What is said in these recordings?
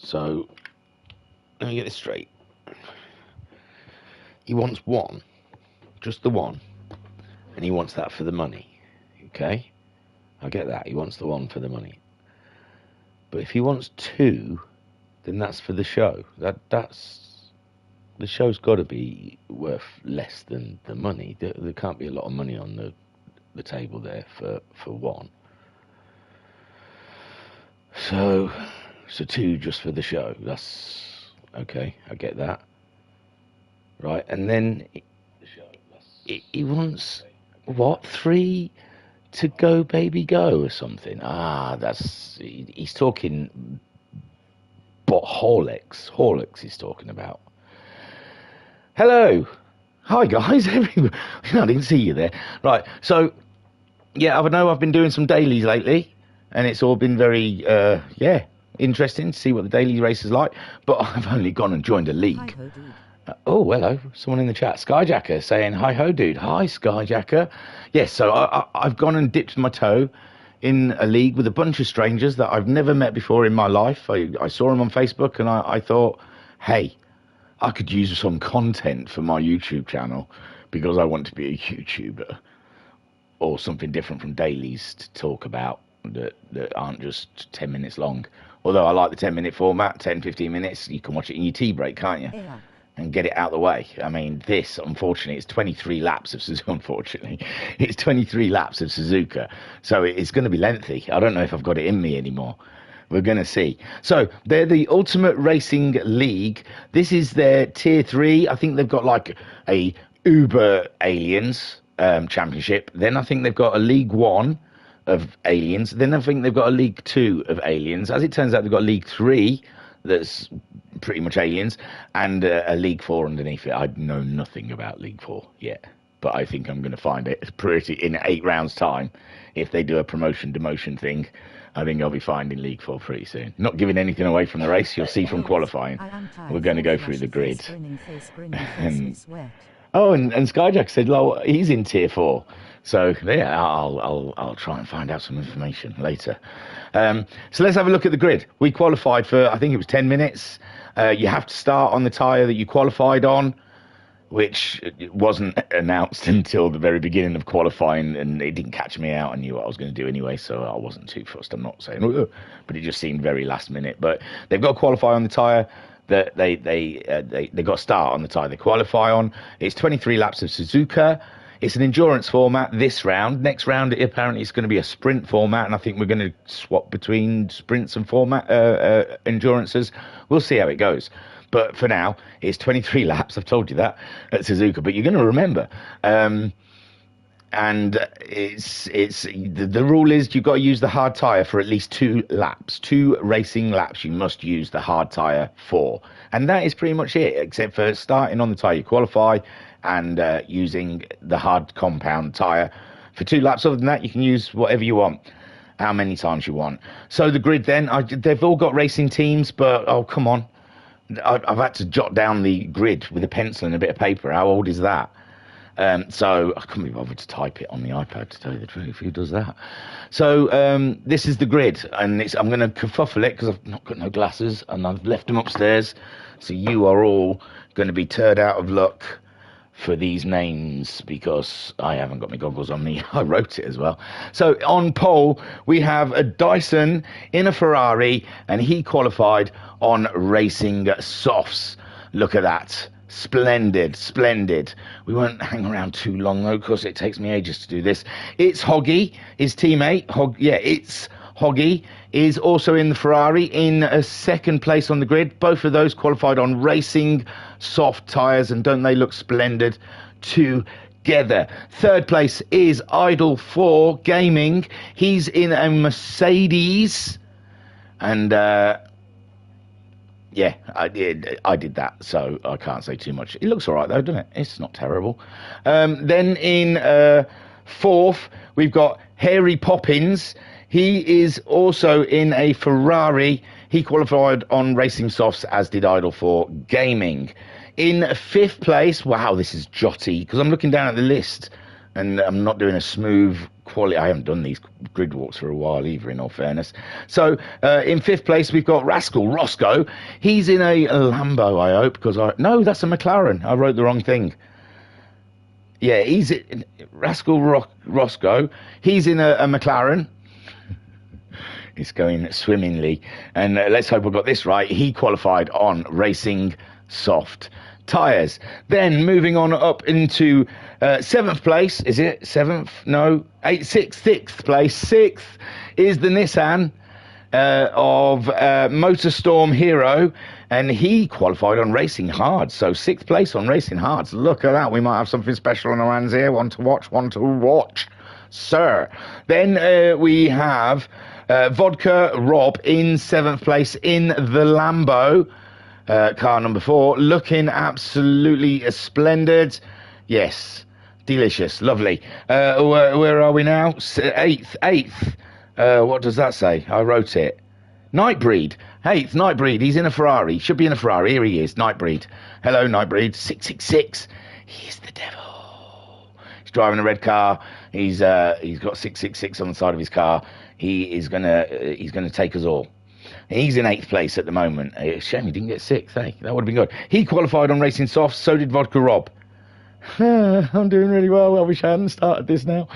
So, let me get this straight. He wants one, just the one, and he wants that for the money. Okay? I get that. He wants the one for the money. But if he wants two, then that's for the show. That's the show's got to be worth less than the money. There can't be a lot of money on the table there for one. So two just for the show. That's okay. I get that. Right, and then he wants what? 3 to go, baby, go, or something. He's talking. But Horlicks he's talking about. Hello. Hi, guys. Everyone. I didn't see you there. Right. So, yeah, I know I've been doing some dailies lately, and it's all been very, interesting to see what the daily race is like. But I've only gone and joined a league. Hi-ho, dude. Oh, hello. Someone in the chat. Skyjacker saying, hi-ho, dude. Hi, Skyjacker. Yes, so I've gone and dipped my toe in a league with a bunch of strangers that I've never met before in my life. I saw them on Facebook, and I thought, hey, I could use some content for my YouTube channel because I want to be a YouTuber, or something different from dailies to talk about that aren't just 10 minutes long. Although I like the 10-minute format, 10, 15 minutes, you can watch it in your tea break, can't you? Yeah. And get it out of the way. I mean, this, unfortunately, it's 23 laps of Suzuka. Unfortunately, it's 23 laps of Suzuka, so it's going to be lengthy. I don't know if I've got it in me anymore. We're going to see. So they're the Ultimate Racing League. This is their tier 3. I think they've got like a Uber Aliens championship. Then I think they've got a League 1 of Aliens. Then I think they've got a League 2 of Aliens. As it turns out, they've got League 3 that's pretty much Aliens, and a League 4 underneath it. I know nothing about League 4 yet, but I think I'm going to find it pretty in 8 rounds' time. If they do a promotion-demotion thing, I think I'll be finding League 4 pretty soon. Not giving anything away from the race, you'll see from qualifying. We're going to go through the grid. And Skyjack said, "Lol, he's in tier 4." So yeah, I'll try and find out some information later. So let's have a look at the grid. We qualified for, I think it was 10 minutes. You have to start on the tyre that you qualified on, which wasn't announced until the very beginning of qualifying, and it didn't catch me out. I knew what I was going to do anyway, so I wasn't too fussed. I'm not saying, but it just seemed very last minute. But they've got to qualify on the tyre that they got to start on the tyre they qualify on. It's 23 laps of Suzuka. It's an endurance format this round. Next round, apparently, it's going to be a sprint format, and I think we're going to swap between sprints and endurances. We'll see how it goes. But for now, it's 23 laps. I've told you that at Suzuka, but you're going to remember. And the rule is you've got to use the hard tyre for at least 2 laps. 2 racing laps you must use the hard tyre for. And that is pretty much it, except for starting on the tyre you qualify and using the hard compound tyre for 2 laps. Other than that, you can use whatever you want, how many times you want. So the grid then, they've all got racing teams, but oh, come on. I've had to jot down the grid with a pencil and a bit of paper. How old is that? So I couldn't be bothered to type it on the iPad, to tell you the truth. Who does that? So this is the grid, and I'm going to kerfuffle it because I've not got no glasses, and I've left them upstairs. So you are all going to be turned out of luck for these names because I haven't got my goggles on me. I wrote it as well. So on pole, we have a Dyson in a Ferrari, and he qualified on racing softs. Look at that. Splendid, splendid. We won't hang around too long, though, because it takes me ages to do this. It's Hoggy, his teammate. It's Hoggy is also in the Ferrari in a second place on the grid. Both of those qualified on racing soft tyres, and don't they look splendid together? Third place is Idle 4 Gaming. He's in a Mercedes, and yeah, I did that, so I can't say too much. It looks all right, though, doesn't it? It's not terrible. Then in fourth, we've got Harry Poppins. He is also in a Ferrari. He qualified on racing softs, as did Idle 4 Gaming. In fifth place, wow, this is jotty, because I'm looking down at the list, and I'm not doing a smooth quality. I haven't done these grid walks for a while either, in all fairness. So in 5th place we've got Rascal Roscoe. He's in a Lambo, I hope, because no, that's a McLaren. I wrote the wrong thing. Yeah, he's Rascal Roscoe. He's in a McLaren. It's going swimmingly, and let's hope I got this right. He qualified on racing soft tyres. Then moving on up into 7th place. Is it 7th? No, 6th place. 6th is the Nissan of Motorstorm Hero, and he qualified on racing hard. So 6th place on racing hards. Look at that. We might have something special on our hands here. One to watch, sir. Then we have Vodka Rob in 7th place in the Lambo. Car number 4, looking absolutely splendid. Yes, delicious, lovely. Where are we now? 8th. What does that say? I wrote it. Nightbreed. 8th, Nightbreed. He's in a Ferrari. Should be in a Ferrari. Here he is, Nightbreed. Hello, Nightbreed. 666. He is the devil. He's driving a red car. He's got 666 on the side of his car. He's gonna take us all. He's in 8th place at the moment. It's a shame he didn't get 6th, eh? That would have been good. He qualified on racing soft, so did Vodka Rob. I'm doing really well. I wish I hadn't started this now.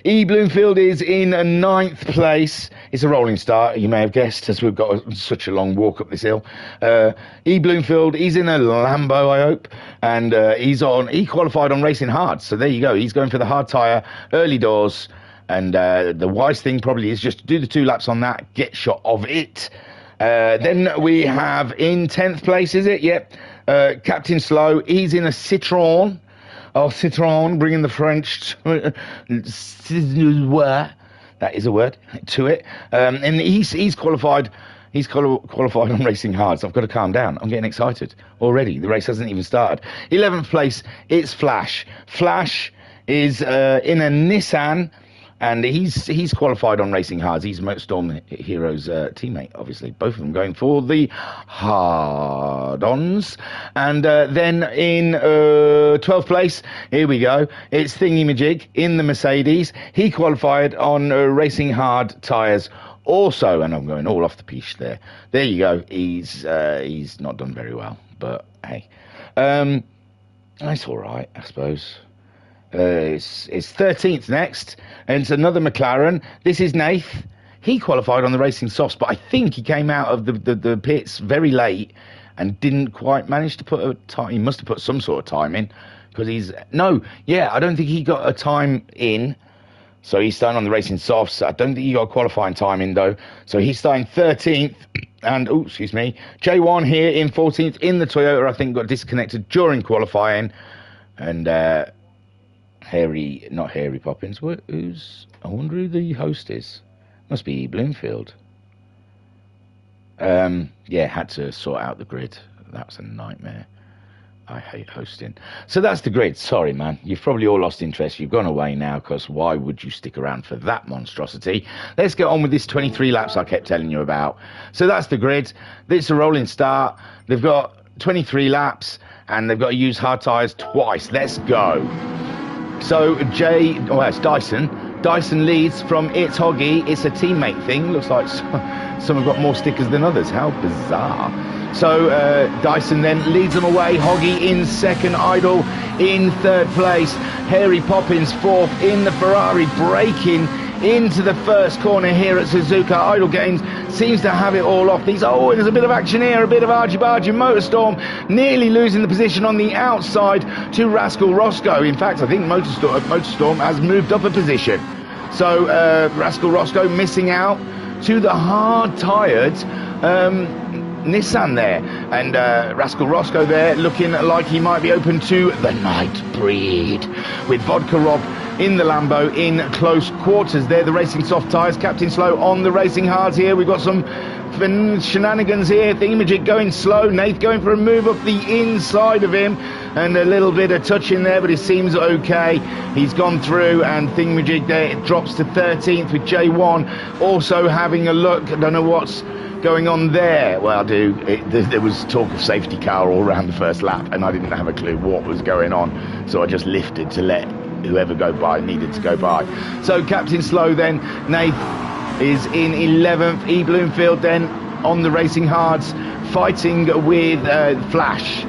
E. Bloomfield is in 9th place. It's a rolling start, you may have guessed, as we've got such a long walk up this hill. E. Bloomfield, he's in a Lambo, I hope, and he qualified on racing hard. So there you go. He's going for the hard tyre, early doors. And the wise thing probably is just to do the 2 laps on that, get shot of it. Then we have in 10th place, is it? Yep. Captain Slow, he's in a Citroën. Oh, Citroën, bringing the French. That is a word to it. And he's qualified. He's qualified on racing hard, so I've got to calm down. I'm getting excited already. The race hasn't even started. 11th place, it's Flash. Flash is in a Nissan. And he's qualified on racing hards. He's Motorstorm Hero's teammate, obviously. Both of them going for the hard-ons. And then in 12th place, here we go. It's Thingymajig in the Mercedes. He qualified on racing hard tyres also. And I'm going all off the piece there. There you go. He's not done very well. But, hey. That's all right, I suppose. It's 13th next, and it's another McLaren. This is Nath. He qualified on the racing softs, but I think he came out of the pits very late and didn't quite manage to put a time. He must have put some sort of time in, because I don't think he got a time in. So he's starting on the racing softs. I don't think he got a qualifying time in, though. So he's starting 13th, and J1 here in 14th in the Toyota. I think got disconnected during qualifying, and not Harry Poppins. I wonder who the host is. Must be Bloomfield. Had to sort out the grid. That was a nightmare. I hate hosting. So that's the grid. Sorry, man. You've probably all lost interest. You've gone away now, because why would you stick around for that monstrosity? Let's get on with this 23 laps I kept telling you about. So that's the grid. It's a rolling start. They've got 23 laps, and they've got to use hard tyres twice. Let's go. So it's Dyson. Dyson leads from It's Hoggy. It's a teammate thing. Looks like some have got more stickers than others. How bizarre. So Dyson then leads them away. Hoggy in second. Idol in third place. Harry Poppins fourth in the Ferrari, braking into the first corner here at Suzuka. Idle Games seems to have it all off. There's a bit of action here, a bit of argy-bargy. Motorstorm nearly losing the position on the outside to Rascal Roscoe. In fact, I think Motorstorm has moved up a position. So Rascal Roscoe missing out to the hard-tired Nissan there. And Rascal Roscoe there looking like he might be open to the Nightbreed, with Vodka Rob in the Lambo in close quarters there. The racing soft tyres, Captain Slow on the racing hards here. We've got some shenanigans here. Thingymajig going slow. Nath going for a move up the inside of him, and a little bit of touch in there, but it seems okay. He's gone through, and Thingymajig there, it drops to 13th with J1 also having a look. I don't know what's going on there. Well, there was talk of safety car all around the first lap, and I didn't have a clue what was going on, so I just lifted to let whoever go by needed to go by. So Captain Slow then, Nath is in 11th. E. Bloomfield then on the Racing Hards, fighting with Flash.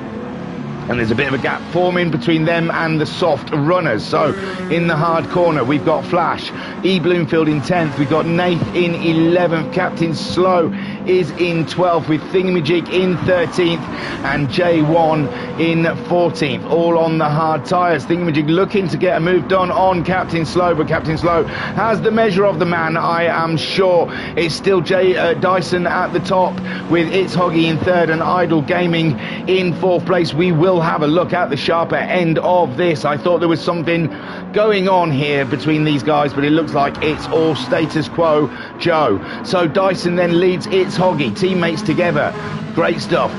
And there's a bit of a gap forming between them and the soft runners. So in the hard corner, we've got Flash, E. Bloomfield in 10th. We've got Nath in 11th. Captain Slow is in 12th with Thingymajig in 13th and J1 in 14th. All on the hard tyres. Thingymajig looking to get a move done on Captain Slow, but Captain Slow has the measure of the man, I am sure. It's still Dyson at the top with It's Hoggy in 3rd and Idle Gaming in 4th place. We will have a look at the sharper end of this. I thought there was something going on here between these guys, but it looks like it's all status quo Joe. So Dyson then leads It's Hoggy, teammates together. Great stuff.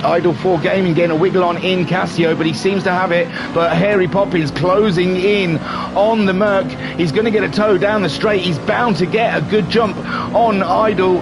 Idle 4 Gaming getting a wiggle on in Casio, but he seems to have it. But Hairy Poppins closing in on the Merc. He's going to get a tow down the straight. He's bound to get a good jump on Idle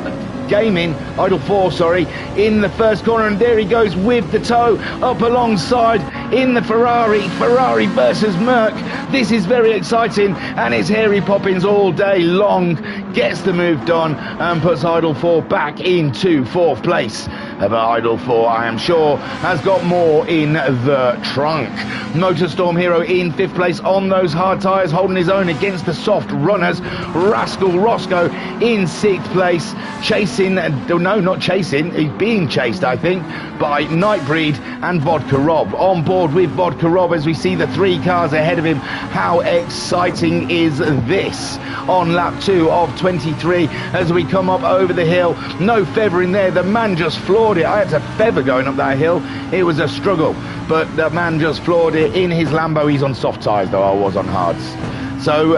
Gaming, Idle 4, sorry, in the first corner, and there he goes with the toe up alongside in the Ferrari versus Merc. This is very exciting, and it's Hairy Poppins all day long. Gets the move done and puts Idle 4 back into 4th place. But Idle 4, I am sure, has got more in the trunk. Motorstorm Hero in 5th place on those hard tyres, holding his own against the soft runners. Rascal Roscoe in 6th place, chasing, no, not chasing, he's being chased, I think, by Nightbreed and Vodka Rob. On board with Vodka Rob as we see the 3 cars ahead of him. How exciting is this? On lap 2 of 23 as we come up over the hill. No feather in there, the man just floored it. I had to feather going up that hill. It was a struggle, but the man just floored it in his Lambo. He's on soft tyres though, I was on hards. So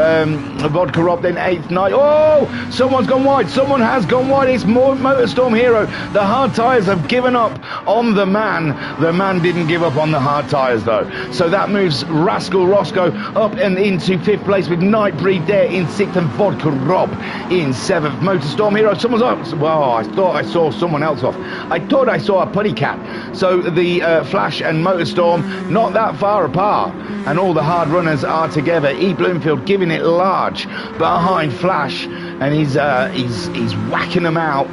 Vodka Rob then 8th night. Oh, someone's gone wide. Someone has gone wide. It's Motorstorm Hero. The hard tyres have given up on the man. The man didn't give up on the hard tyres though. So that moves Rascal Roscoe up and into 5th place with Nightbreed there in 6th and Vodka Rob in 7th. Motorstorm Hero. Someone's up. Well, I thought I saw someone else off. I thought I saw a putty cat. So the Flash and Motorstorm not that far apart, and all the hard runners are together. E. Bloomfield giving it large behind Flash, and he's whacking them out.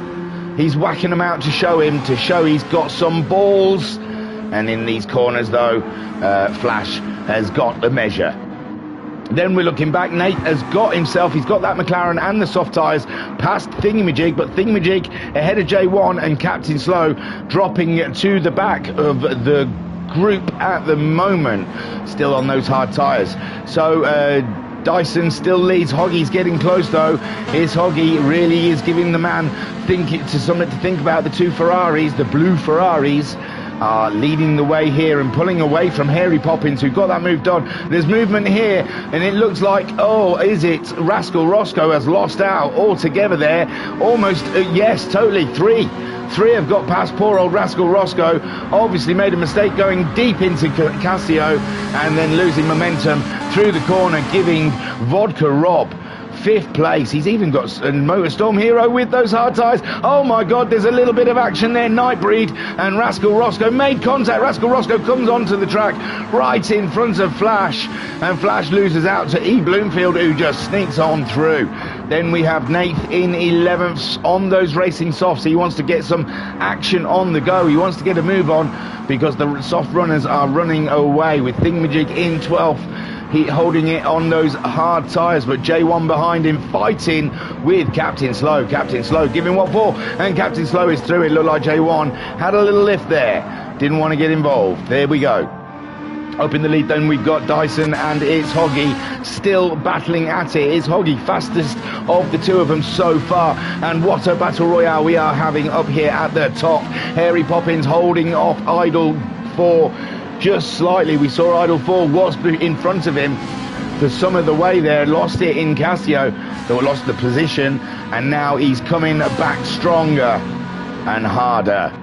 He's whacking them out to show he's got some balls. And in these corners though, Flash has got the measure. Then we're looking back. Nate has got himself, he's got that McLaren and the soft tyres past Thingymajig, but Thingymajig ahead of J1 and Captain Slow dropping to the back of the group at the moment, still on those hard tyres. So Dyson still leads. Hoggy's getting close though. It's Hoggy really is giving the man something to think about. The 2 Ferraris, the blue Ferraris, are leading the way here and pulling away from Hairy Poppins, who got that move done. There's movement here, and it looks like, oh, is it Rascal Roscoe has lost out altogether there? Almost, yes, totally. Three have got past poor old Rascal Roscoe. Obviously made a mistake going deep into Casio and then losing momentum through the corner, giving Vodka Rob 5th place. He's even got a Motorstorm Hero with those hard tyres. Oh my god, there's a little bit of action there. Nightbreed and Rascal Roscoe made contact. Rascal Roscoe comes onto the track right in front of Flash, and Flash loses out to E. Bloomfield, who just sneaks on through. Then we have Nath in 11th on those racing softs. He wants to get some action on the go. He wants to get a move on because the soft runners are running away, with Thingymajig in 12th. He holding it on those hard tyres, but J1 behind him fighting with Captain Slow. Captain Slow giving what for, and Captain Slow is through. It looked like J1 had a little lift there, didn't want to get involved. There we go. Up in the lead then we've got Dyson and It's Hoggy still battling at it. It's Hoggy fastest of the 2 of them so far, and what a battle royale we are having up here at the top. Hairy Poppins holding off Idle 4 just slightly. We saw Idle 4 was in front of him for some of the way there, lost it in Casio, so lost the position, and now he's coming back stronger and harder.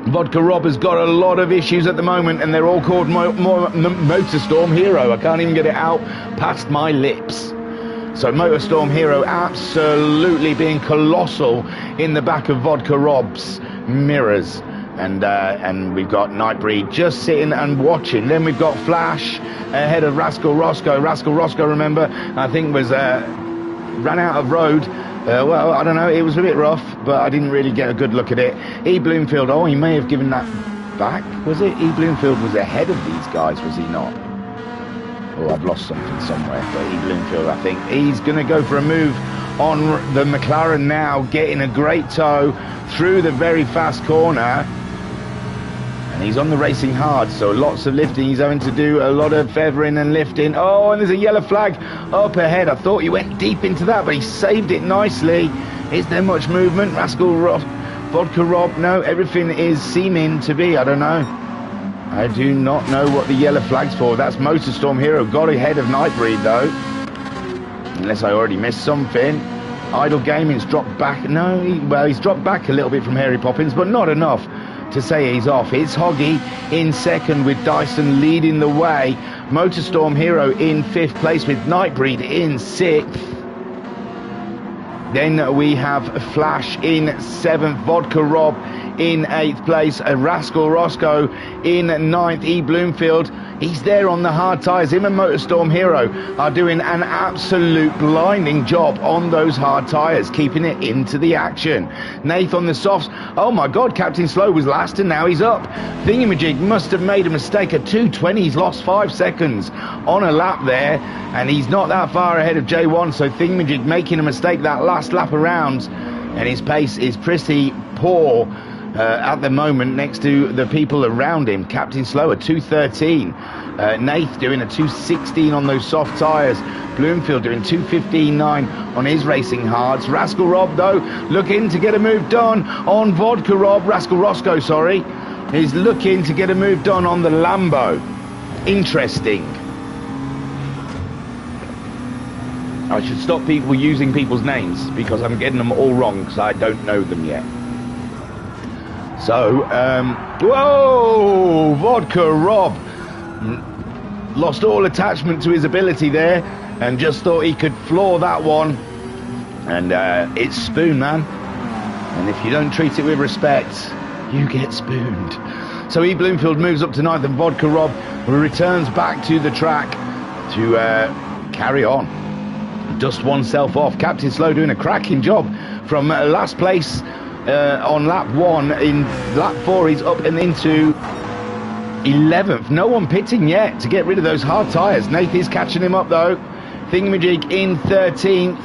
Vodka Rob has got a lot of issues at the moment, and they're all called Motorstorm Hero. I can't even get it out past my lips. So Motorstorm Hero absolutely being colossal in the back of Vodka Rob's mirrors. And we've got Nightbreed just sitting and watching. Then we've got Flash ahead of Rascal Roscoe. Rascal Roscoe, remember, I think was ran out of road. Well, I don't know, it was a bit rough, but I didn't really get a good look at it. E. Bloomfield, oh, he may have given that back, was it? E. Bloomfield was ahead of these guys, was he not? Oh, I've lost something somewhere, but E. Bloomfield, I think. He's going to go for a move on the McLaren now, getting a great tow through the very fast corner. And he's on the racing hard, so lots of lifting. He's having to do a lot of feathering and lifting. Oh, and there's a yellow flag up ahead. I thought he went deep into that, but he saved it nicely. Is there much movement? Rascal Vodka Rob? No, everything is seeming to be. I don't know. I do not know what the yellow flag's for. That's Motorstorm Hero. Got ahead of Nightbreed, though. Unless I already missed something. Idle Gaming's dropped back. No, well, he's dropped back a little bit from Harry Poppins, but not enough to say he's off. It's Hoggy in second with Dyson leading the way. Motorstorm Hero in 5th place with Nightbreed in 6th. Then we have Flash in 7th, Vodka Rob in 8th place, Rascal Roscoe in 9th, E. Bloomfield, he's there on the hard tyres. Him and Motorstorm Hero are doing an absolute blinding job on those hard tyres, keeping it into the action. Nath on the softs. Oh my God, Captain Slow was last and now he's up. Thingymajig must have made a mistake at 2:20. He's lost 5 seconds on a lap there, and he's not that far ahead of J1, so Thingymajig making a mistake that last lap around, and his pace is pretty poor at the moment next to the people around him. Captain Slow at 2:13. Nath doing a 2:16 on those soft tyres. Bloomfield doing 2:15.9 on his racing hards. Rascal Rob, though, looking to get a move done on Vodka Rob. Rascal Roscoe, sorry, is looking to get a move done on the Lambo. Interesting. I should stop people using people's names because I'm getting them all wrong because I don't know them yet. So, whoa, Vodka Rob lost all attachment to his ability there and just thought he could floor that one. And it's spoon, man. And if you don't treat it with respect, you get spooned. So E. Bloomfield moves up to 9th and Vodka Rob returns back to the track to carry on. Dust oneself off. Captain Slow doing a cracking job from last place on lap 1. In lap 4 he's up and into 11th. No one pitting yet to get rid of those hard tyres. Nath is catching him up though. Thingamajig in 13th,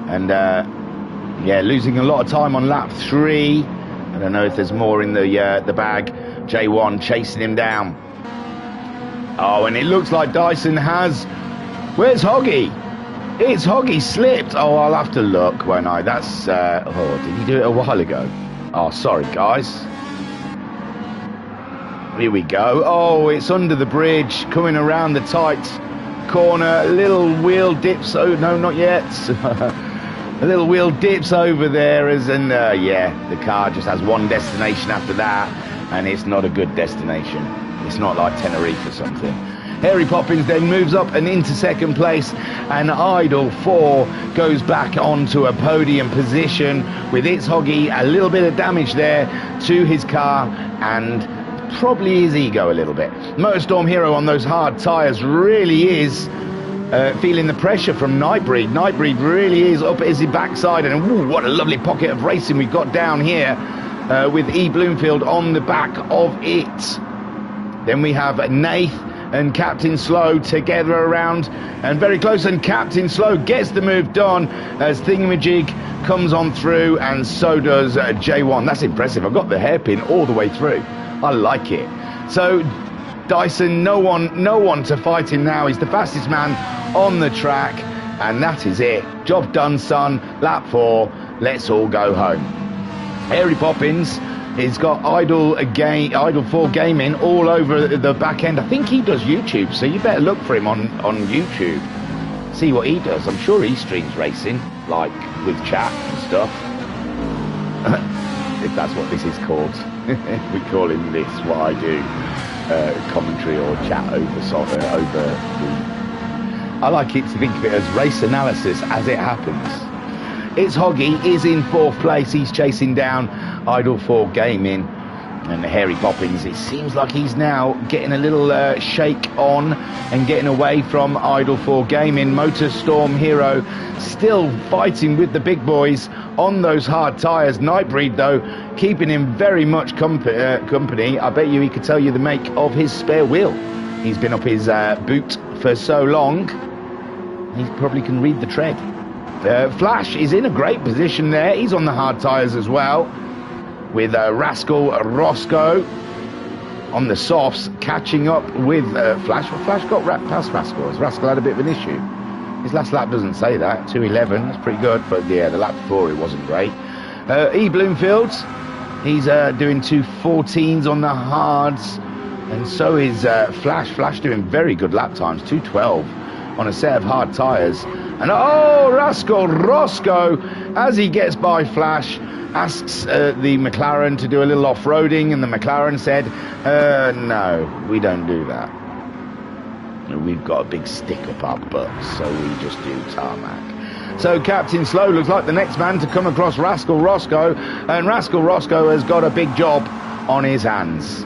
and yeah, losing a lot of time on lap 3. I don't know if there's more in the bag. J1 chasing him down. Oh, and it looks like Dyson has... Where's Hoggy? It's Hoggy slipped. Oh, I'll have to look, won't I? That's... oh, did he do it a while ago? Oh, sorry, guys. Here we go. Oh, it's under the bridge, coming around the tight corner. Little wheel dips. Oh, no, not yet. A little wheel dips over there, and yeah, the car just has one destination after that, and it's not a good destination. It's not like Tenerife or something. Harry Poppins then moves up and into second place, and Idol 4 goes back onto a podium position with its Hoggy. A little bit of damage there to his car and probably his ego a little bit. Motorstorm Hero on those hard tyres really is feeling the pressure from Nightbreed. Nightbreed really is up at his backside, and ooh, what a lovely pocket of racing we've got down here with E. Bloomfield on the back of it. Then we have Nath and Captain Slow together around and very close, and Captain Slow gets the move done as Thingamajig comes on through, and so does J1. That's impressive. I've got the hairpin all the way through. I like it. So Dyson, no one to fight him now. He's the fastest man on the track, and that is it. Job done, son. Lap 4. Let's all go home. Harry Poppins, he's got Idol 4 Gaming all over the back end. I think he does YouTube, so you better look for him on YouTube. See what he does. I'm sure he streams racing, like with chat and stuff. If that's what this is called. We call him this, what I do, commentary or chat over the... I like it to think of it as race analysis as it happens. It's Hoggy is in 4th place. He's chasing down Idol 4 Gaming. And Harry Poppins, it seems like he's now getting a little shake on and getting away from Idle 4 Gaming. Motorstorm Hero still fighting with the big boys on those hard tyres. Nightbreed, though, keeping him very much company. I bet you he could tell you the make of his spare wheel. He's been up his boot for so long, he probably can read the tread. Flash is in a great position there. He's on the hard tyres as well, with Rascal Roscoe on the softs, catching up with Flash. Well, Flash got past Rascal. Rascal had a bit of an issue. His last lap doesn't say that. 2:11, that's pretty good. But yeah, the lap before it wasn't great. E. Bloomfield, he's doing 2:14s on the hards. And so is Flash. Flash doing very good lap times, 2:12 on a set of hard tyres. And oh, Rascal Roscoe, as he gets by Flash, asks the McLaren to do a little off-roading, and the McLaren said, no, we don't do that. We've got a big stick up our butts, so we just do tarmac. So Captain Slow looks like the next man to come across Rascal Roscoe, and Rascal Roscoe has got a big job on his hands.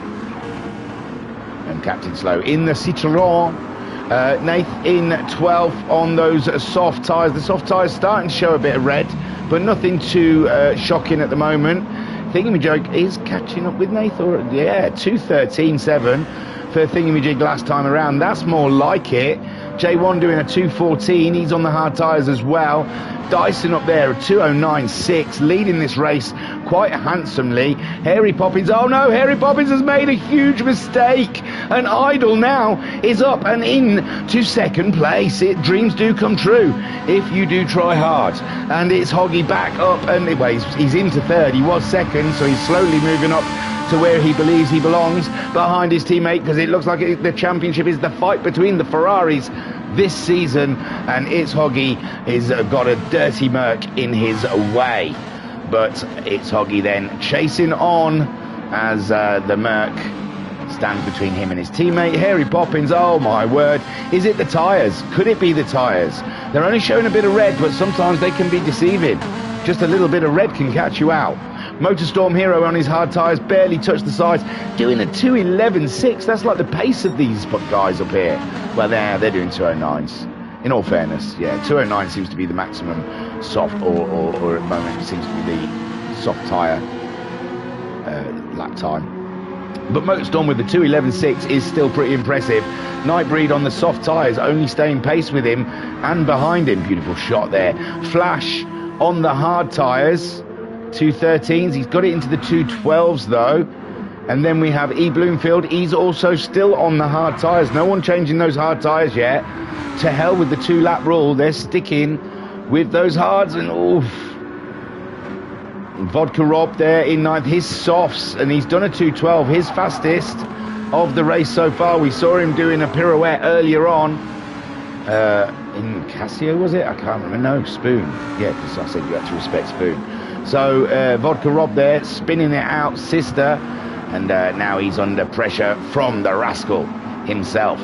And Captain Slow in the Citroën. Nath in 12th on those soft tyres. The soft tyres starting to show a bit of red, but nothing too shocking at the moment. Thingymajig is catching up with Nath, or yeah, 2:13.7 for Thingymajig last time around. That's more like it. J1 doing a 2:14. He's on the hard tyres as well. Dyson up there at 2:09.6, leading this race quite handsomely. Harry Poppins, oh no, Harry Poppins has made a huge mistake, and Idle now is up and in to second place. Dreams do come true if you do try hard. And it's Hoggy back up, and anyway, he's into third. He was second, so he's slowly moving up to where he believes he belongs, behind his teammate, because it looks like the championship is the fight between the Ferraris this season, and it's Hoggy is got a dirty Merc in his way. But it's Hoggy then chasing on as the Merc stands between him and his teammate. Harry Poppins, oh my word, is it the tyres? Could it be the tyres? They're only showing a bit of red, but sometimes they can be deceiving. Just a little bit of red can catch you out. Motorstorm Hero on his hard tyres, barely touched the sides, doing a 2:11.6. That's like the pace of these guys up here. Well, they're doing 2:09s. In all fairness, yeah, 2:09 seems to be the maximum soft, or at the moment it seems to be the soft tyre lap time. But Motorstorm with the 2:11.6 is still pretty impressive. Nightbreed on the soft tyres, only staying pace with him and behind him. Beautiful shot there. Flash on the hard tyres, 2:13s. He's got it into the 2:12s though. And then we have E. Bloomfield. He's also still on the hard tyres. No one changing those hard tyres yet. To hell with the 2-lap rule. They're sticking with those hards. And oof. Vodka Rob there in 9th. His softs. And he's done a 2:12. His fastest of the race so far. We saw him doing a pirouette earlier on. In Casio, was it? I can't remember. No, Spoon. Yeah, because I said you had to respect Spoon. So Vodka Rob there, spinning it out, sister. And now he's under pressure from the Rascal himself.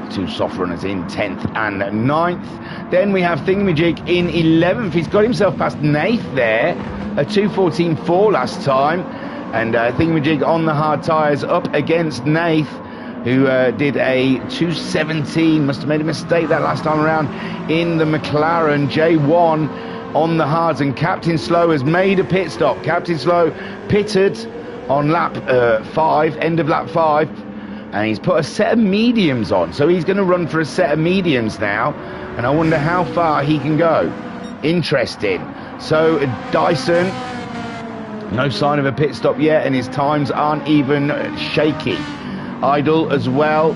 Two soft runners in 10th and 9th. Then we have Thingymajig in 11th. He's got himself past Nath there, a 2:14.4 last time. And Thingymajig on the hard tyres up against Nath, who did a 2:17. Must have made a mistake that last time around in the McLaren. J1 on the hards, and Captain Slow has made a pit stop. Captain Slow pitted on lap 5, end of lap 5, and he's put a set of mediums on, so he's going to run for a set of mediums now, and I wonder how far he can go. Interesting. So Dyson, no sign of a pit stop yet, and his times aren't even shaky. Idle as well,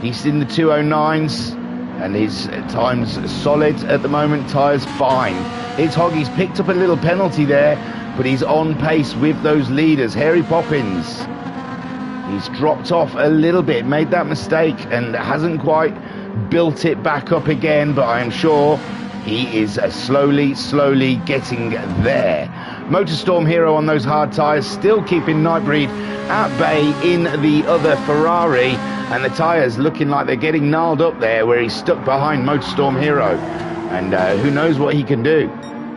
he's in the 2:09s, and his time's solid at the moment. Tyres fine. It's Hoggy's picked up a little penalty there, but he's on pace with those leaders. Harry Poppins, he's dropped off a little bit, made that mistake, and hasn't quite built it back up again, but I am sure he is slowly getting there. Motorstorm Hero on those hard tyres, still keeping Nightbreed at bay in the other Ferrari, and the tyres looking like they're getting gnarled up there where he's stuck behind Motorstorm Hero. And who knows what he can do,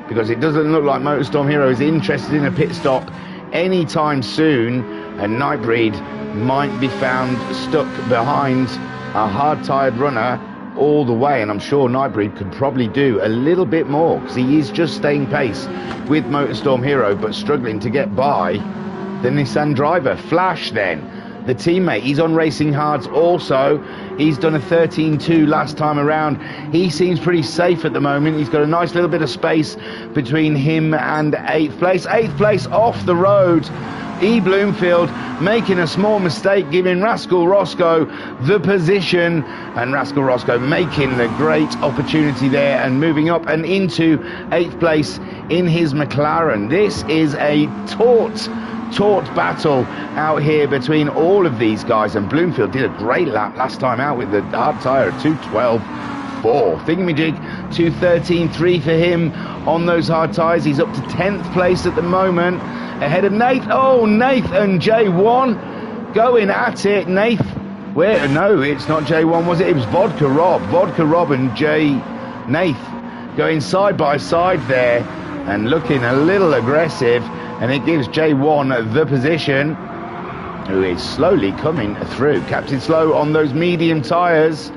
because it doesn't look like Motorstorm Hero is interested in a pit stop anytime soon. and Nightbreed might be found stuck behind a hard-tired runner all the way, and I'm sure Nightbreed could probably do a little bit more because he is just staying pace with Motorstorm Hero but struggling to get by the Nissan driver. Flash then, the teammate, he's on Racing Hards also. He's done a 13.2 last time around. He seems pretty safe at the moment. He's got a nice little bit of space between him and 8th place. 8th place off the road. E. Bloomfield making a small mistake, giving Rascal Roscoe the position, and Rascal Roscoe making the great opportunity there and moving up and into 8th place in his McLaren. This is a taut battle out here between all of these guys, and Bloomfield did a great lap last time out with the hard tyre at 2:12.4. Thingymajig 2:13.3 for him on those hard tyres. He's up to 10th place at the moment, ahead of Nath. Oh, Nath and J1 going at it. Nath, where? No, it's not J1, was it? It was Vodka Rob and Nath going side by side there and looking a little aggressive, and it gives J1 the position, who is slowly coming through. Captain Slow on those medium tyres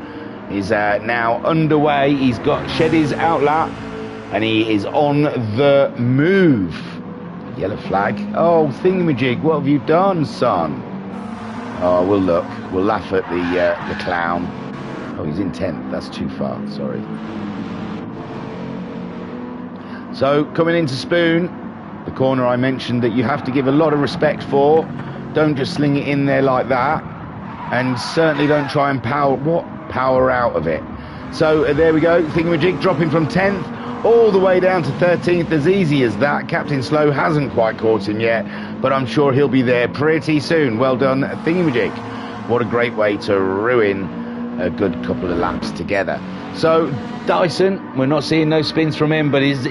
is now underway. He's got shed his outlap and he is on the move. Yellow flag. Oh, Thingamajig, what have you done, son? Oh, we'll look. We'll laugh at the clown. Oh, he's in 10th. That's too far. Sorry. So, coming into Spoon, the corner I mentioned that you have to give a lot of respect for. Don't just sling it in there like that. And certainly don't try and power out of it. So, there we go. Thingamajig dropping from 10th all the way down to 13th, as easy as that. Captain Slow hasn't quite caught him yet, but I'm sure he'll be there pretty soon. Well done, Thingamajig. What a great way to ruin a good couple of laps together. So Dyson, we're not seeing no spins from him, but his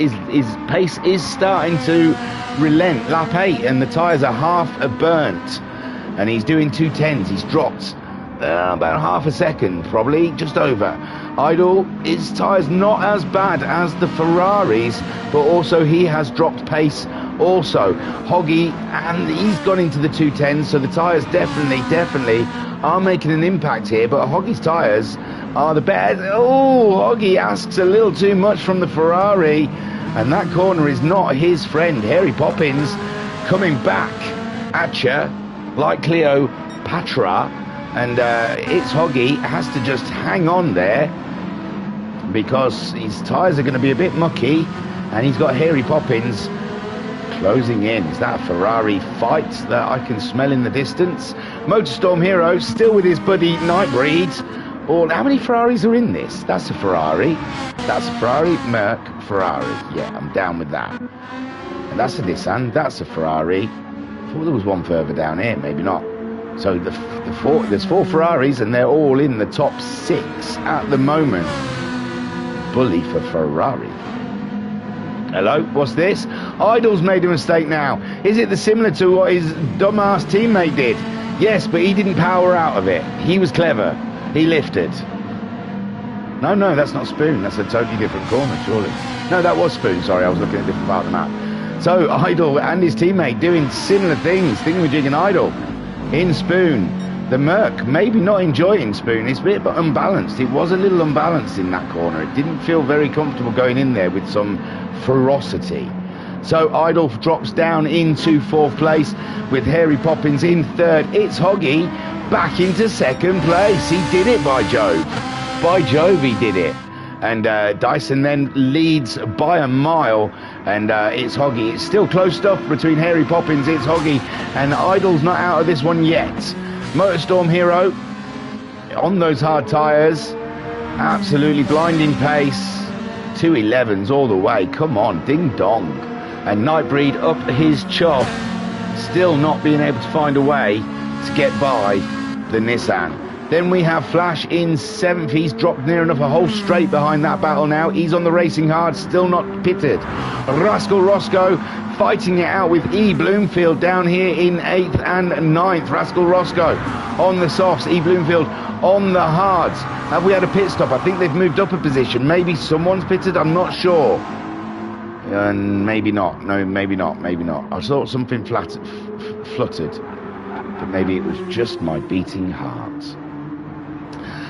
pace is starting to relent. Lap 8 and the tyres are half burnt, and he's doing 2:10s. He's dropped about half a second, probably just over. Idle, his tyres not as bad as the Ferraris, but also he has dropped pace also. Hoggy, and he's gone into the 2:10s, so the tyres definitely are making an impact here, but Hoggy's tyres are the best. Oh, Hoggy asks a little too much from the Ferrari, and that corner is not his friend. Harry Poppins coming back at you like Cleopatra, and it's Hoggy has to just hang on there because his tyres are going to be a bit mucky, and he's got Harry Poppins closing in. Is that a Ferrari fight that I can smell in the distance? Motorstorm Hero still with his buddy Nightbreed. Or how many Ferraris are in this? That's a Ferrari. That's a Ferrari, Merc, Ferrari. Yeah, I'm down with that. And that's a Nissan. That's a Ferrari. I thought there was one further down here. Maybe not. So there's 4 Ferraris, and they're all in the top 6 at the moment. Bully for Ferrari. Hello, what's this? Idle's made a mistake now. Is it similar to what his dumbass teammate did? Yes, but he didn't power out of it. He was clever. He lifted. No, that's not Spoon. That's a totally different corner, surely. No, that was Spoon. Sorry, I was looking at a different part of the map. So, Idle and his teammate doing similar things. Thingamajig and Idle in Spoon. The Merc maybe not enjoying Spoon. It's a bit unbalanced. It was a little unbalanced in that corner. It didn't feel very comfortable going in there with some ferocity. So Idle drops down into 4th place with Harry Poppins in 3rd. It's Hoggy back into 2nd place. He did it, by Jove. By Jove, he did it. And Dyson then leads by a mile, and it's Hoggy. It's still close stuff between Harry Poppins, it's Hoggy, and Idle's not out of this one yet. Motorstorm Hero on those hard tyres, absolutely blinding pace. 2:11s all the way. Come on, ding dong. And Nightbreed up his chuff, still not being able to find a way to get by the Nissan. Then we have Flash in 7th. He's dropped near enough a whole straight behind that battle now. He's on the racing hard, still not pitted. Rascal Roscoe fighting it out with E. Bloomfield down here in 8th and 9th. Rascal Roscoe on the softs, E. Bloomfield on the hards. Have we had a pit stop? I think they've moved up a position. Maybe someone's pitted, I'm not sure. And maybe not. No, maybe not. I thought something fluttered. but maybe it was just my beating heart.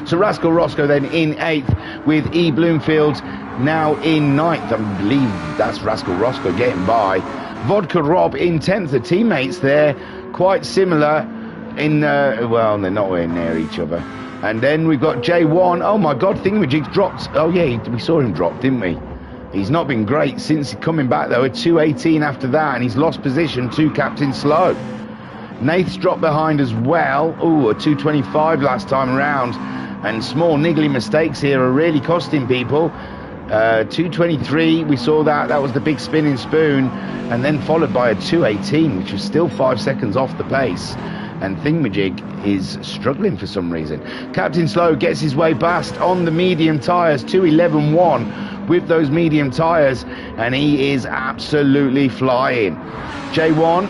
So Rascal Roscoe then in 8th with E. Bloomfield now in 9th. I believe that's Rascal Roscoe getting by. Vodka Rob in 10th. The teammates there quite similar in, well, they're not very near each other. And then we've got J1. Oh my God, Thingamajig's dropped. Oh yeah, we saw him drop, didn't we? He's not been great since coming back though. A 2:18 after that, and he's lost position to Captain Slow. Nath's dropped behind as well. Ooh, a 2:25 last time around. And small niggly mistakes here are really costing people. 2:23, we saw that. That was the big spinning spoon. And then followed by a 2:18, which was still 5 seconds off the pace. And Thingamajig is struggling for some reason. Captain Slow gets his way past on the medium tyres, 2:11.1 with those medium tyres, and he is absolutely flying. J1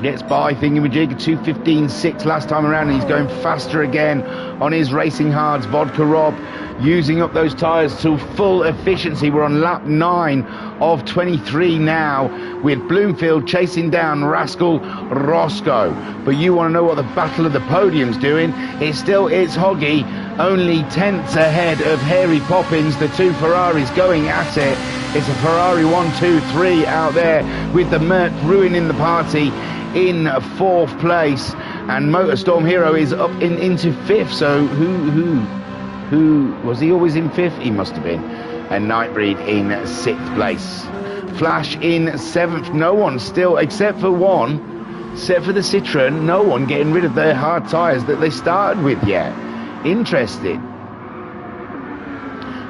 gets by Thingamajig, 2:15.6 last time around, and he's going faster again on his racing hards. Vodka Rob using up those tyres to full efficiency. We're on lap 9 of 23 now, with Bloomfield chasing down Rascal Roscoe. But you want to know what the Battle of the Podium's doing? It's Hoggy, only tenths ahead of Hairy Poppins. The two Ferraris going at it. It's a Ferrari 1, 2, 3 out there, with the Merc ruining the party in 4th place, and Motorstorm Hero is up into 5th. So who was he always in 5th? He must have been. And Nightbreed in 6th place. Flash in 7th. No one still, except for one, except for the Citroen, no one getting rid of their hard tyres that they started with yet. Interesting.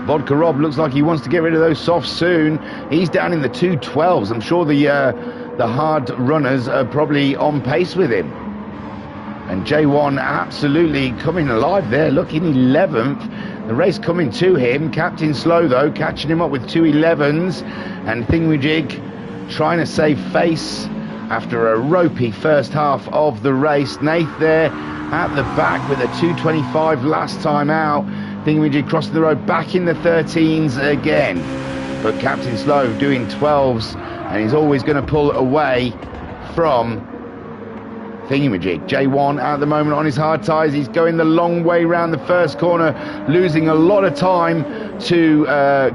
Vodka Rob looks like he wants to get rid of those softs soon. He's down in the 2:12s. I'm sure the hard runners are probably on pace with him. And J1 absolutely coming alive there, looking 11th. The race coming to him. Captain Slow though catching him up with 2:11s, and Thingamajig trying to save face after a ropey first half of the race. Nath there at the back with a 2:25 last time out. Thingamajig crossing the road back in the 13s again, but Captain Slow doing 12s, and he's always going to pull away from Thingamajig. J1 at the moment on his hard tyres. He's going the long way round the first corner, losing a lot of time to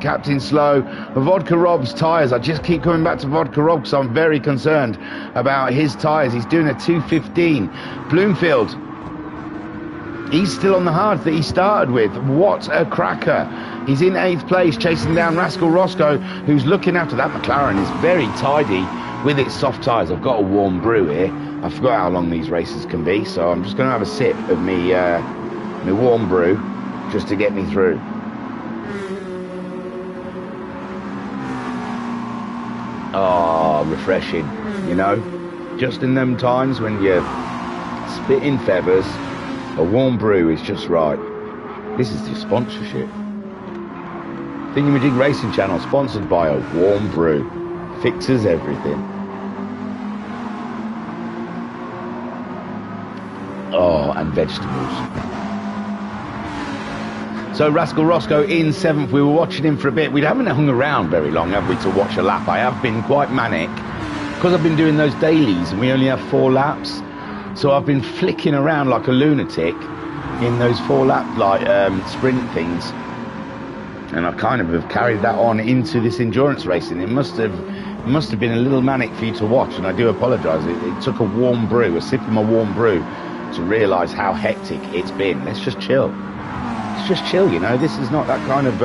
Captain Slow. Vodka Rob's tyres, I just keep coming back to Vodka Rob because I'm very concerned about his tyres. He's doing a 2:15. Bloomfield, he's still on the hards that he started with. What a cracker. He's in 8th place, chasing down Rascal Roscoe, who's looking after that. McLaren is very tidy with its soft tyres. I've got a warm brew here. I forgot how long these races can be, so I'm just going to have a sip of me warm brew just to get me through. Oh, refreshing, you know. Just in them times when you're spitting feathers, a warm brew is just right. This is the sponsorship. Thingamajig Racing Channel, sponsored by a warm brew. Fixes everything. Oh, and vegetables. So Rascal Roscoe in 7th. We were watching him for a bit. We haven't hung around very long, have we, to watch a lap? I have been quite manic because I've been doing those dailies and we only have 4 laps. So I've been flicking around like a lunatic in those 4 lap sprint things, and I kind of have carried that on into this endurance racing. It must have been a little manic for you to watch, and I do apologise. It took a warm brew, a sip of my warm brew, to realise how hectic it's been. Let's just chill. Let's just chill, you know. This is not that kind of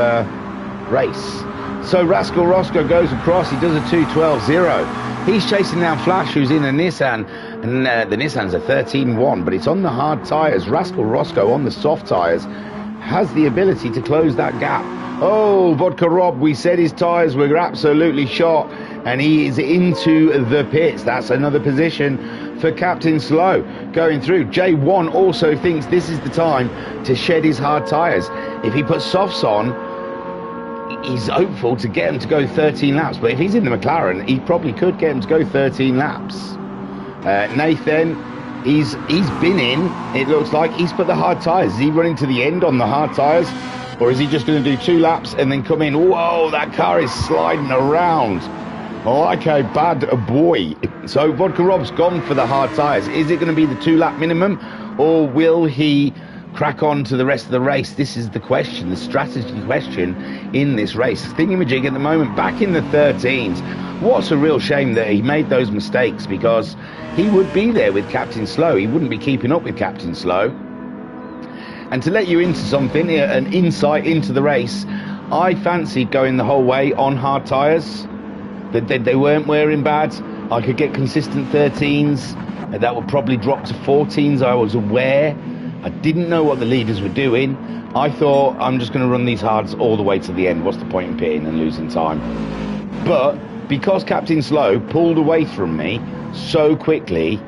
race. So Rascal Roscoe goes across. He does a 2:12.0. He's chasing down Flash, who's in a Nissan, and the Nissan's a 13.1, but it's on the hard tyres. Rascal Roscoe on the soft tyres has the ability to close that gap. Oh, Vodka Rob, we said his tyres were absolutely shot, and he is into the pits. That's another position for Captain Slow going through. J1 also thinks this is the time to shed his hard tyres. If he puts softs on, he's hopeful to get him to go 13 laps, but if he's in the McLaren, he probably could get him to go 13 laps. Nathan, he's been in, it looks like. He's put the hard tyres. Is he running to the end on the hard tyres, or is he just going to do 2 laps and then come in? Whoa, that car is sliding around. Oh, okay, bad boy. So Vodka Rob's gone for the hard tyres. Is it going to be the 2-lap minimum, or will he crack on to the rest of the race? This is the question, the strategy question in this race. Thingymajig at the moment back in the 13s. What's a real shame that he made those mistakes, because he would be there with Captain Slow. He wouldn't be keeping up with Captain Slow. And to let you into something, an insight into the race, I fancied going the whole way on hard tyres. They weren't wearing bad. I could get consistent 13s. That would probably drop to 14s. I was aware. I didn't know what the leaders were doing. I thought, I'm just going to run these hards all the way to the end. What's the point in pitting and losing time? But because Captain Slow pulled away from me so quickly,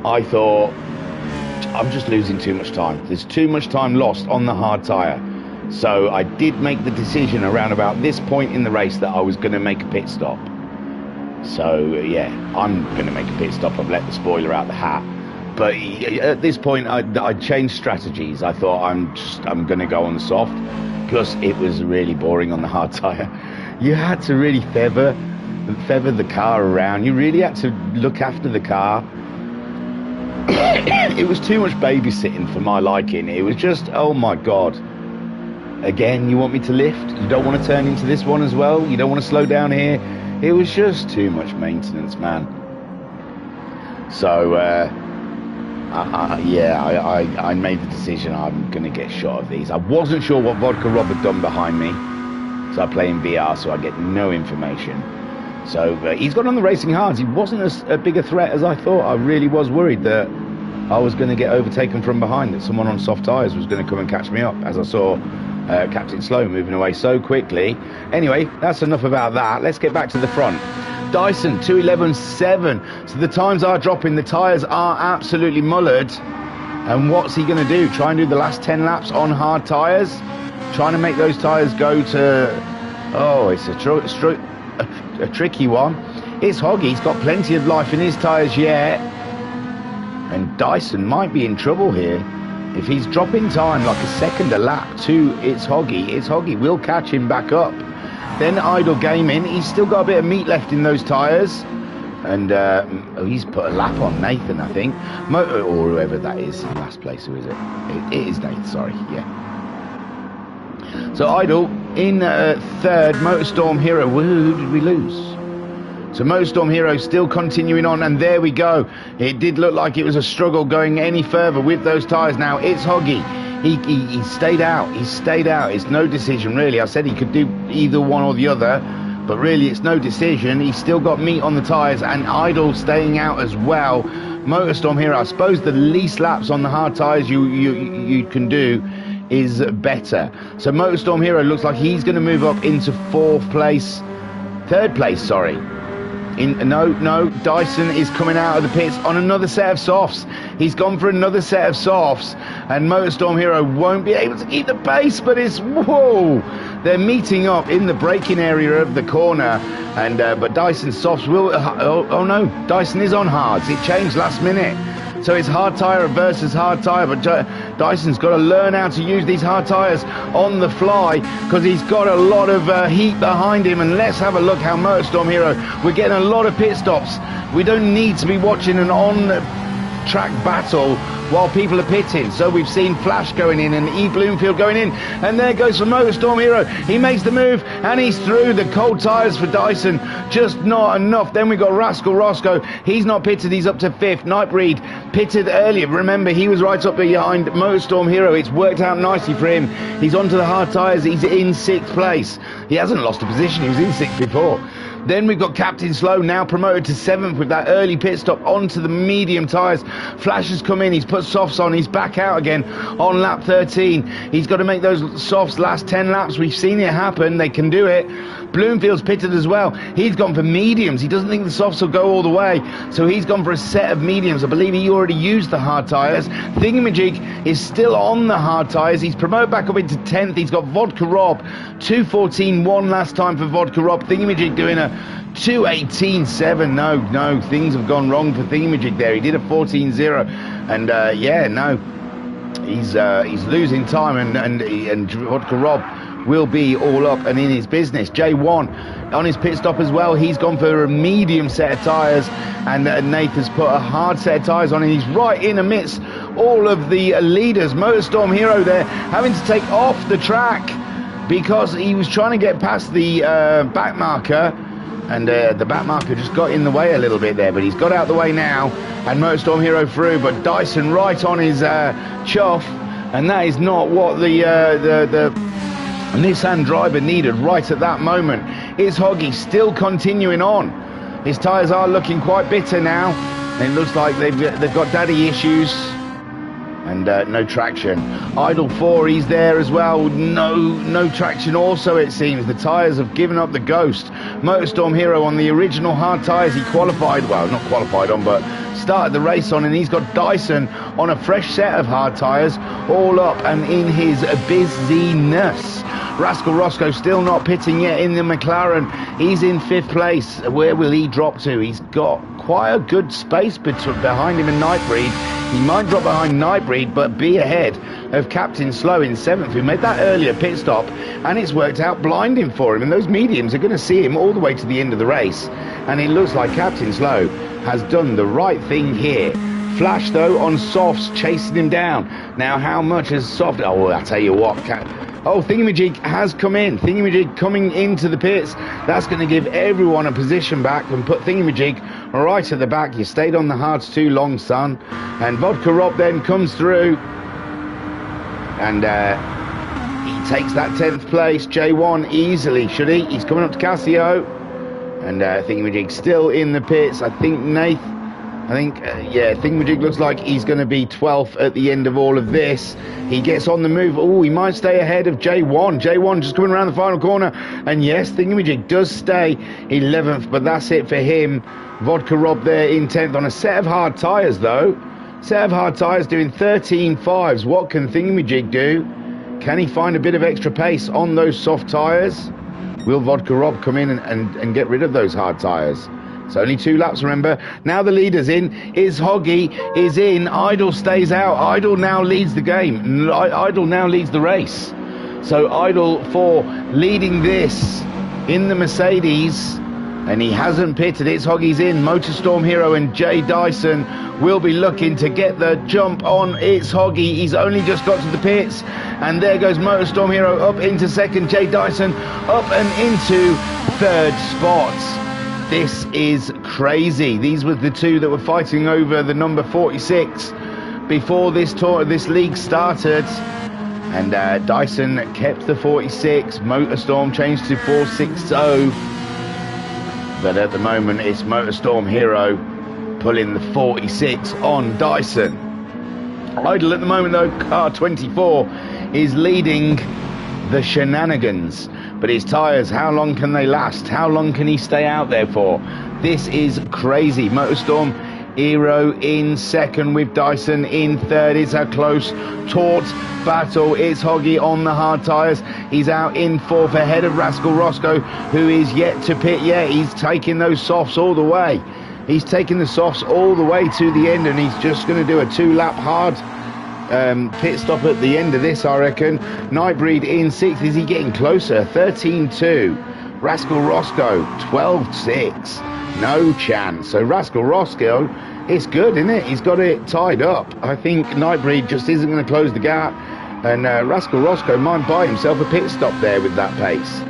I thought, I'm just losing too much time. There's too much time lost on the hard tyre. So I did make the decision around about this point in the race that I was going to make a pit stop. So yeah, I'm going to make a pit stop. I've let the spoiler out the hat. But at this point, I changed strategies. I thought I'm going to go on the soft. Plus, it was really boring on the hard tyre. You had to really feather the car around. You really had to look after the car. It was too much babysitting for my liking. It was just, oh my God. Again, you want me to lift? You don't want to turn into this one as well? You don't want to slow down here? It was just too much maintenance, man. So, I made the decision I'm going to get shot of these. I wasn't sure what Vodka Rob had done behind me. So I play in VR, so I get no information. So he's got on the racing hards. He wasn't as big a threat as I thought. I really was worried that I was going to get overtaken from behind, that someone on soft tyres was going to come and catch me up, as I saw Captain Slow moving away so quickly. Anyway, that's enough about that. Let's get back to the front. Dyson 2:11.7. So the times are dropping. The tyres are absolutely mullered. And what's he going to do? Try and do the last 10 laps on hard tyres? Trying to make those tyres go to... Oh, it's a tricky one. It's Hoggy. He's got plenty of life in his tyres yet. And Dyson might be in trouble here. If he's dropping time like a second a lap to It's Hoggy will catch him back up. Then Idle Gaming, he's still got a bit of meat left in those tyres. And he's put a lap on Nathan, I think. Or whoever that is in last place. Who is it? It is Nathan, sorry, yeah. So Idle in third, Motorstorm Hero. Who did we lose? So Motorstorm Hero still continuing on, and there we go. It did look like it was a struggle going any further with those tyres. Now it's Hoggy. He stayed out. He stayed out. It's no decision, really. I said he could do either one or the other, but really it's no decision. He's still got meat on the tyres, and Idle staying out as well. Motorstorm Hero, I suppose the least laps on the hard tyres you can do is better. So Motorstorm Hero looks like he's going to move up into third place, sorry. No, Dyson is coming out of the pits on another set of softs. He's gone for another set of softs, and Motorstorm Hero won't be able to keep the pace, but it's, whoa, they're meeting up in the braking area of the corner, and but Dyson's softs will, oh no, Dyson is on hards. It changed last minute. So it's hard tyre versus hard tyre, but Dyson's got to learn how to use these hard tyres on the fly, because he's got a lot of heat behind him. And let's have a look how Motorstorm Hero, we're getting a lot of pit stops. We don't need to be watching an on-track battle while people are pitting. So we've seen Flash going in and E. Bloomfield going in, and there goes for Motorstorm Hero. He makes the move and he's through. The cold tyres for Dyson, just not enough. Then we've got Rascal Roscoe. He's not pitted, he's up to 5th. Nightbreed pitted earlier. Remember, he was right up behind Motorstorm Hero. It's worked out nicely for him. He's onto the hard tyres. He's in 6th place. He hasn't lost a position. He was in 6th before. Then we've got Captain Slow now promoted to 7th with that early pit stop onto the medium tyres. Flash has come in, he's put softs on, he's back out again on lap 13. He's got to make those softs last 10 laps. We've seen it happen, they can do it. Bloomfield's pitted as well. He's gone for mediums. He doesn't think the softs will go all the way, so he's gone for a set of mediums. I believe he already used the hard tyres. Thingamajig is still on the hard tyres. He's promoted back up into 10th. He's got Vodka Rob, 2:14.1 last time for Vodka Rob. Thingamajig doing a 2:18.7. No, things have gone wrong for Thingamajig there. He did a 14.0, and he's losing time, and Vodka Rob will be all up and in his business. J1 on his pit stop as well. He's gone for a medium set of tyres, and Nath has put a hard set of tyres on, and he's right in amidst all of the leaders. Motorstorm Hero there having to take off the track because he was trying to get past the back marker, and the back marker just got in the way a little bit there, but he's got out the way now, and Motorstorm Hero through, but Dyson right on his chuff, and that is not what the Nissan driver needed right at that moment. Is Hoggy still continuing on? His tyres are looking quite bitter now. It looks like they've got daddy issues, and no traction. Idle 4, he's there as well. No traction also, it seems. The tyres have given up the ghost. Motorstorm Hero on the original hard tyres he qualified, well, not qualified on, but started the race on, and he's got Dyson on a fresh set of hard tyres, all up and in his busyness. Rascal Roscoe still not pitting yet in the McLaren. He's in 5th place. Where will he drop to? He's got quite a good space behind him in Nightbreed. He might drop behind Nightbreed, but be ahead of Captain Slow in 7th, who made that earlier pit stop, and it's worked out blinding for him. And those mediums are going to see him all the way to the end of the race. And it looks like Captain Slow has done the right thing here. Flash, though, on softs, chasing him down. Now, how much has soft... Oh, I'll tell you what... Oh, Thingymajig has come in. Thingymajig coming into the pits. That's going to give everyone a position back and put Thingymajig right at the back. You stayed on the hards too long, son. And Vodka Rob then comes through. And he takes that 10th place. J1 easily, should he? He's coming up to Casio. And Thingymajig still in the pits. I think Thingymajig looks like he's going to be 12th at the end of all of this. He gets on the move. Oh, he might stay ahead of J1. J1 just coming around the final corner. And yes, Thingymajig does stay 11th, but that's it for him. Vodka Rob there in 10th on a set of hard tyres, though. Set of hard tyres doing 13.5s. What can Thingymajig do? Can he find a bit of extra pace on those soft tyres? Will Vodka Rob come in and get rid of those hard tyres? It's only 2 laps, remember. Now the leader's in. Is Hoggy is in. Idle stays out. Idle now leads the game. Idle now leads the race. So Idle 4 leading this in the Mercedes. And he hasn't pitted. It's Hoggy's in. Motorstorm Hero and Jay Dyson will be looking to get the jump on. It's Hoggy. He's only just got to the pits. And there goes Motorstorm Hero up into 2nd. Jay Dyson up and into 3rd spot. This is crazy. These were the 2 that were fighting over the number 46 before this league started. And Dyson kept the 46. Motorstorm changed to 460. But at the moment, it's Motorstorm Hero pulling the 46 on Dyson. Idle at the moment, though, car 24 is leading the shenanigans. But his tyres, how long can they last? How long can he stay out there for? This is crazy. Motorstorm Hero in 2nd with Dyson in 3rd. It's a close, taut battle. It's Hoggy on the hard tyres. He's out in 4th ahead of Rascal Roscoe, who is yet to pit. Yeah, he's taking those softs all the way. He's taking the softs all the way to the end, and he's just going to do a 2-lap hard pit stop at the end of this, I reckon. Nightbreed in 6th. Is he getting closer? 13.2. Rascal Roscoe 12.6. No chance. So Rascal Roscoe, it's good, isn't it? He's got it tied up. I think Nightbreed just isn't going to close the gap, and Rascal Roscoe might buy himself a pit stop there with that pace.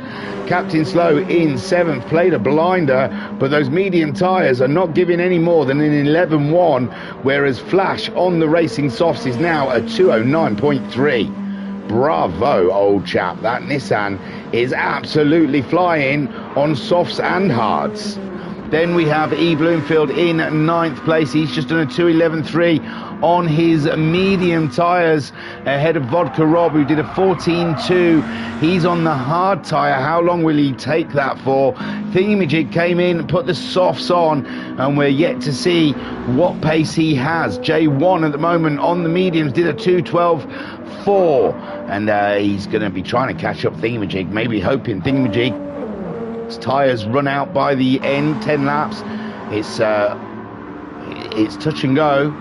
Captain Slow in 7th, played a blinder, but those medium tyres are not giving any more than an 11.1, whereas Flash on the racing softs is now a 209.3. Bravo, old chap. That Nissan is absolutely flying on softs and hards. Then we have E. Bloomfield in 9th place. He's just done a 211.3 on his medium tyres ahead of Vodka Rob, who did a 14.2. He's on the hard tyre. How long will he take that for? Thingymajig came in, put the softs on, and we're yet to see what pace he has. J1 at the moment on the mediums did a 212.4, and he's going to be trying to catch up Thingymajig, maybe hoping Thingamajig's tyres run out by the end. 10 laps. It's touch and go,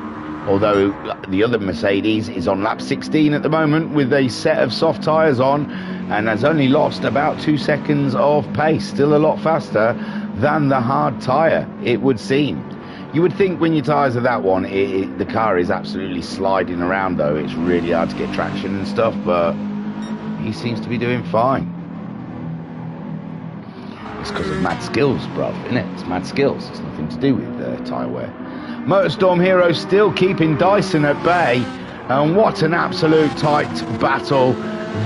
although the other Mercedes is on lap 16 at the moment with a set of soft tyres on. and has only lost about 2 seconds of pace. Still a lot faster than the hard tyre, it would seem. You would think when your tyres are that one, the car is absolutely sliding around though. It's really hard to get traction and stuff, but he seems to be doing fine. It's because of mad skills, bruv, isn't it? It's mad skills. It's nothing to do with tyre wear. Motorstorm Hero still keeping Dyson at bay, and what an absolute tight battle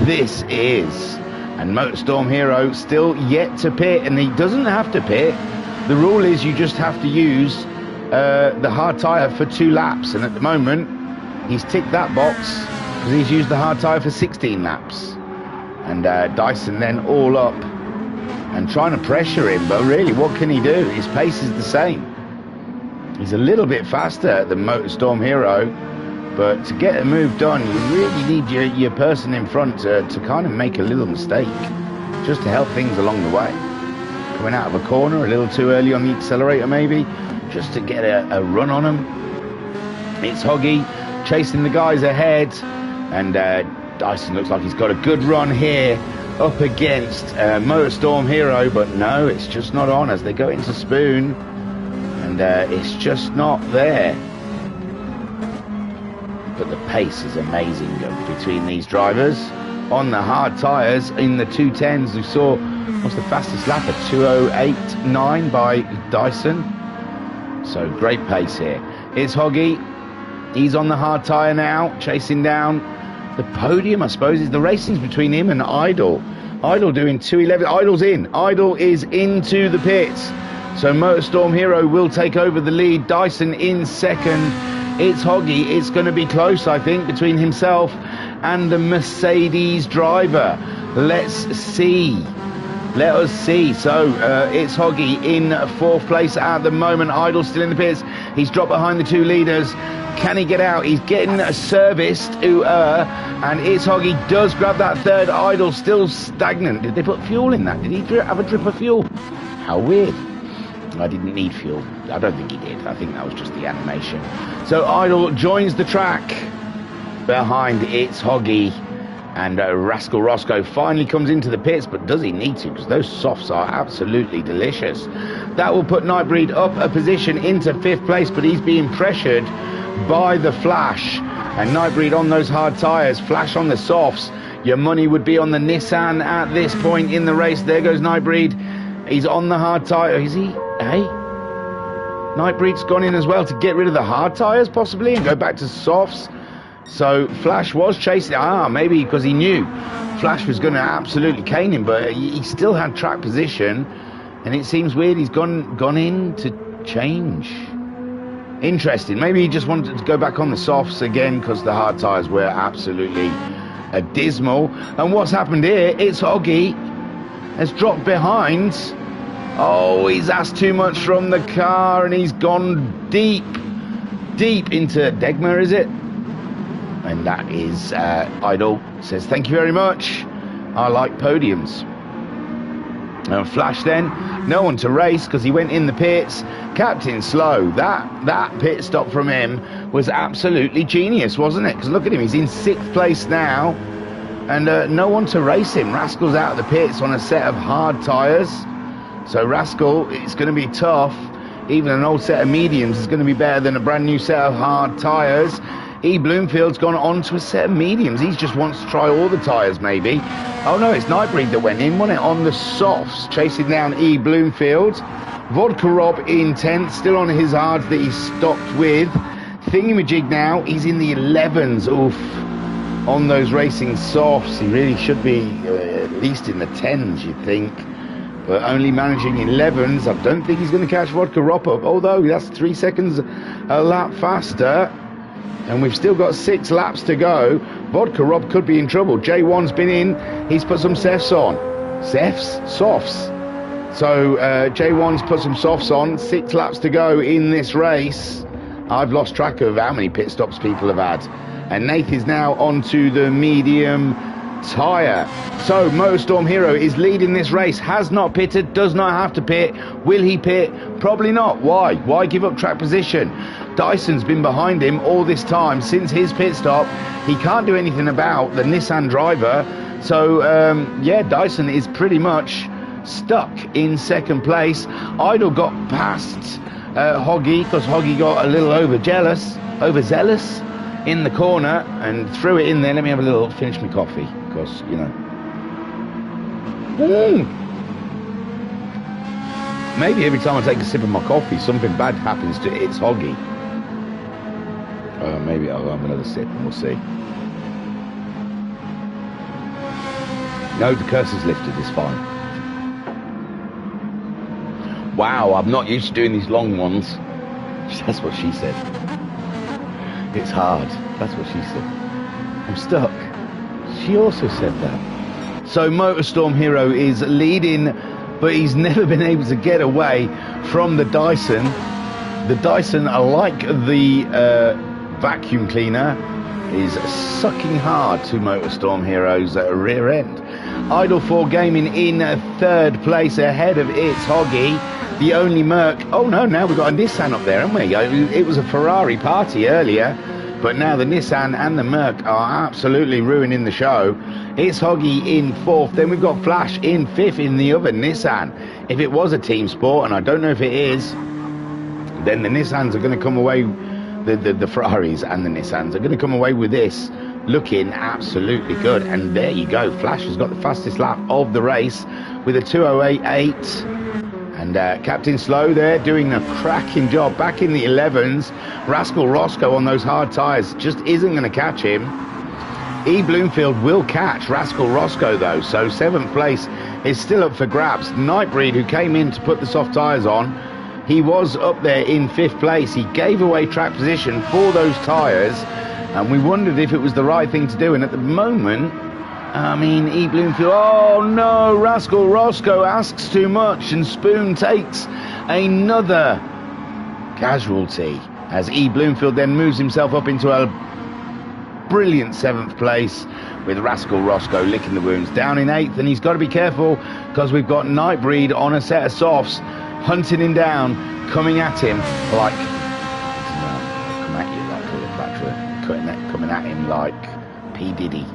this is. And Motorstorm Hero still yet to pit, and he doesn't have to pit. The rule is you just have to use the hard tyre for 2 laps, and at the moment he's ticked that box because he's used the hard tyre for 16 laps. And Dyson then all up and trying to pressure him, but really what can he do? His pace is the same. He's a little bit faster than Motorstorm Hero, but to get a move done you really need your person in front to kind of make a little mistake, just to help things along the way. Coming out of a corner a little too early on the accelerator maybe, just to get a run on him. It's Hoggy chasing the guys ahead, and Dyson looks like he's got a good run here up against Motorstorm Hero, but no, it's just not on as they go into Spoon, and it's just not there. But the pace is amazing between these drivers on the hard tyres. In the 210s we saw, what's the fastest lap, a 2:08.9 by Dyson. So great pace here. It's Hoggy, he's on the hard tyre now, chasing down the podium, I suppose. Is the racing's between him and Idle. Idle doing 2:11. Idle's in. Idle is into the pits. So Motorstorm Hero will take over the lead. Dyson in second. It's Hoggy. It's going to be close, I think, between himself and the Mercedes driver. Let's see. Let us see. So it's Hoggy in 4th place at the moment. Idle still in the pits. He's dropped behind the 2 leaders. Can he get out? He's getting serviced. And it's Hoggy does grab that 3rd. Idle still stagnant. Did they put fuel in that? Did he have a drip of fuel? How weird. I didn't need fuel. I don't think he did. I think that was just the animation. So Idle joins the track behind It's Hoggy. And Rascal Roscoe finally comes into the pits, but does he need to? Because those softs are absolutely delicious. That will put Nightbreed up a position into 5th place, but he's being pressured by the Flash. And Nightbreed on those hard tyres, Flash on the softs. Your money would be on the Nissan at this point in the race. There goes Nightbreed. He's on the hard tyre. Is he? Hey? Nightbreed's gone in as well to get rid of the hard tyres, possibly, and go back to softs. So Flash was chasing, maybe because he knew Flash was going to absolutely cane him, but he still had track position, and it seems weird he's gone in to change. Interesting. Maybe he just wanted to go back on the softs again because the hard tyres were absolutely dismal. And what's happened here? It's Hoggy has dropped behind. Oh, he's asked too much from the car, and he's gone deep into Degma, is it? And that is Idle says thank you very much, I like podiums. And Flash then, no one to race because he went in the pits. Captain Slow, that pit stop from him was absolutely genius, wasn't it? Because look at him, he's in 6th place now, and no one to race him. Rascal's out of the pits on a set of hard tyres, so Rascal, it's going to be tough. Even an old set of mediums is going to be better than a brand new set of hard tyres. E. Bloomfield's gone on to a set of mediums. He just wants to try all the tyres, maybe. Oh, no, it's Nightbreed that went in, wasn't it? On the softs, chasing down E. Bloomfield. Vodka Rob in 10th, still on his hards that he stopped with. Thingymajig now, he's in the 11s. Oof. On those racing softs, he really should be at least in the 10s, you'd think. But only managing 11s. I don't think he's going to catch Vodka Rob up, although that's 3 seconds a lap faster. And we've still got 6 laps to go. Vodka Rob could be in trouble. J1's been in. He's put some sefts on. Sefts? Softs. So J1's put some softs on. 6 laps to go in this race. I've lost track of how many pit stops people have had. And Nath is now onto the medium tyre. So Motorstorm Hero is leading this race. Has not pitted. Does not have to pit. Will he pit? Probably not. Why? Why give up track position? Dyson's been behind him all this time since his pit stop. He can't do anything about the Nissan driver. So, yeah, Dyson is pretty much stuck in second place. Idle got past Hoggy because Hoggy got a little overzealous in the corner and threw it in there. Let me have a little finish my coffee because, you know. Maybe every time I take a sip of my coffee, something bad happens to It's Hoggy. Maybe I'll have another sip and we'll see. No, the curse is lifted, it's fine. Wow, I'm not used to doing these long ones. That's what she said. It's hard. That's what she said. I'm stuck. She also said that. So Motorstorm Hero is leading, but he's never been able to get away from the Dyson. The Dyson, like the vacuum cleaner, is sucking hard to Motorstorm Hero's rear end. Idle 4 Gaming in third place ahead of It's Hoggy. The only Merc. Oh no, now we've got a Nissan up there, haven't we? It was a Ferrari party earlier, but now the Nissan and the Merc are absolutely ruining the show. It's Hoggy in fourth. Then we've got Flash in fifth in the other Nissan. If it was a team sport, and I don't know if it is, then the Nissans are going to come away, the Ferraris and the Nissans are going to come away with this looking absolutely good. And there you go. Flash has got the fastest lap of the race with a 2:08.8. And Captain Slow there doing a cracking job back in the 11s. Rascal Roscoe on those hard tyres just isn't going to catch him. E. Bloomfield will catch Rascal Roscoe though, so 7th place is still up for grabs. Nightbreed, who came in to put the soft tyres on, he was up there in 5th place. He gave away track position for those tyres, and we wondered if it was the right thing to do. And at the moment, I mean, E. Bloomfield, oh no, Rascal Roscoe asks too much, and Spoon takes another casualty as E. Bloomfield then moves himself up into a brilliant 7th place with Rascal Roscoe licking the wounds. Down in 8th, and he's got to be careful because we've got Nightbreed on a set of softs, hunting him down, coming at him like, come at you like Cleopatra, coming at him like P. Diddy.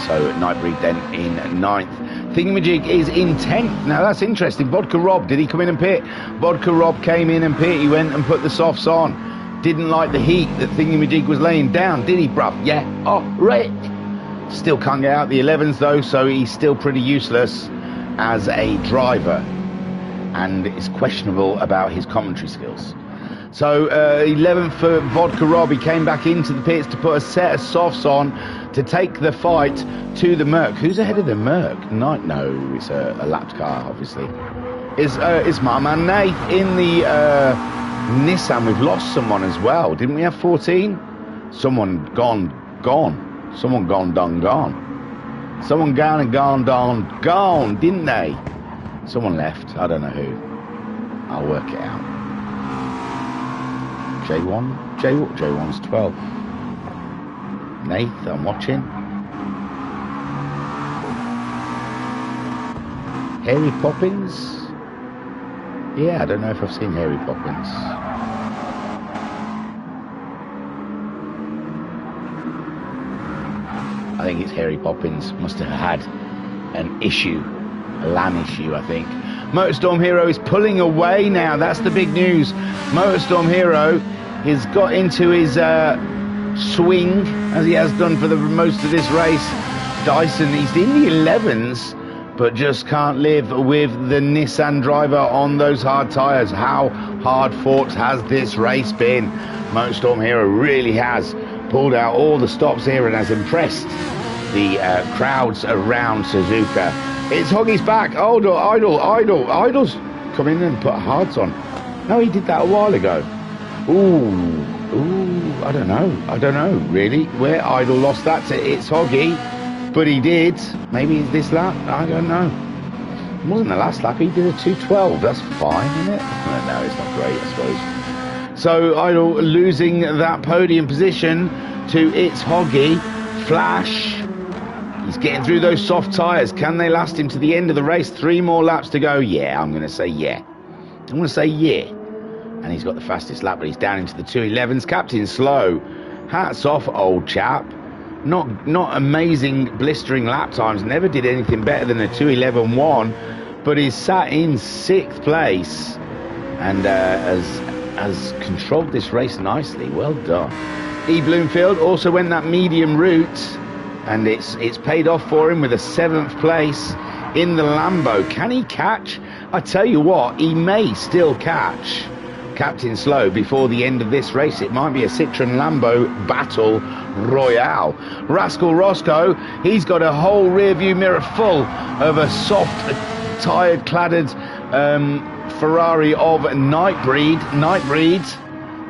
So Nightbreed then in 9th. Thingymajig is in 10th. Now that's interesting. Vodka Rob, did he come in and pit? Vodka Rob came in and pit. He went and put the softs on. Didn't like the heat that Thingymajig was laying down, did he, bruv? Yeah. Oh, right. Still can't get out the 11s though, so he's still pretty useless as a driver. And it's questionable about his commentary skills. So 11th for Vodka Rob. He came back into the pits to put a set of softs on to take the fight to the Merc. Who's ahead of the Merc? No, it's a lapped car, obviously. It's my man Nate in the Nissan. We've lost someone as well. Didn't we have 14? Someone gone. Someone gone. Someone gone, didn't they? Someone left. I don't know who. I'll work it out. J1's 12. Nath, I'm watching. Harry Poppins? Yeah, I don't know if I've seen Harry Poppins. I think it's Harry Poppins. Must have had an issue, a LAN issue, I think. Motorstorm Hero is pulling away now. That's the big news. Motorstorm Hero has got into his swing, as he has done for the most of this race. Dyson, he's in the 11s, but just can't live with the Nissan driver on those hard tyres. How hard fought has this race been? Motorstorm Hero really has pulled out all the stops here and has impressed the crowds around Suzuka. It's Hoggy's back. Idle's come in and put hards on. No, he did that a while ago. Ooh, I don't know, really, where Idle lost that to It's Hoggy, but he did. Maybe it's this lap, I don't know. It wasn't the last lap, he did a 2:12, that's fine, isn't it? No, it's not great, I suppose. So Idle losing that podium position to It's Hoggy. Flash, he's getting through those soft tyres. Can they last him to the end of the race? 3 more laps to go. Yeah, I'm going to say yeah. and he's got the fastest lap, but he's down into the 2:11s. Captain Slow, hats off, old chap. Not amazing blistering lap times, never did anything better than a 2:11.1, but he's sat in 6th place and has controlled this race nicely. Well done. E. Bloomfield also went that medium route, and it's paid off for him with a 7th place in the Lambo. Can he catch? I tell you what, he may still catch Captain Slow before the end of this race. It might be a Citroen Lambo battle royale. Rascal Roscoe, he's got a whole rear view mirror full of a soft, tired, cladded Ferrari of Nightbreed,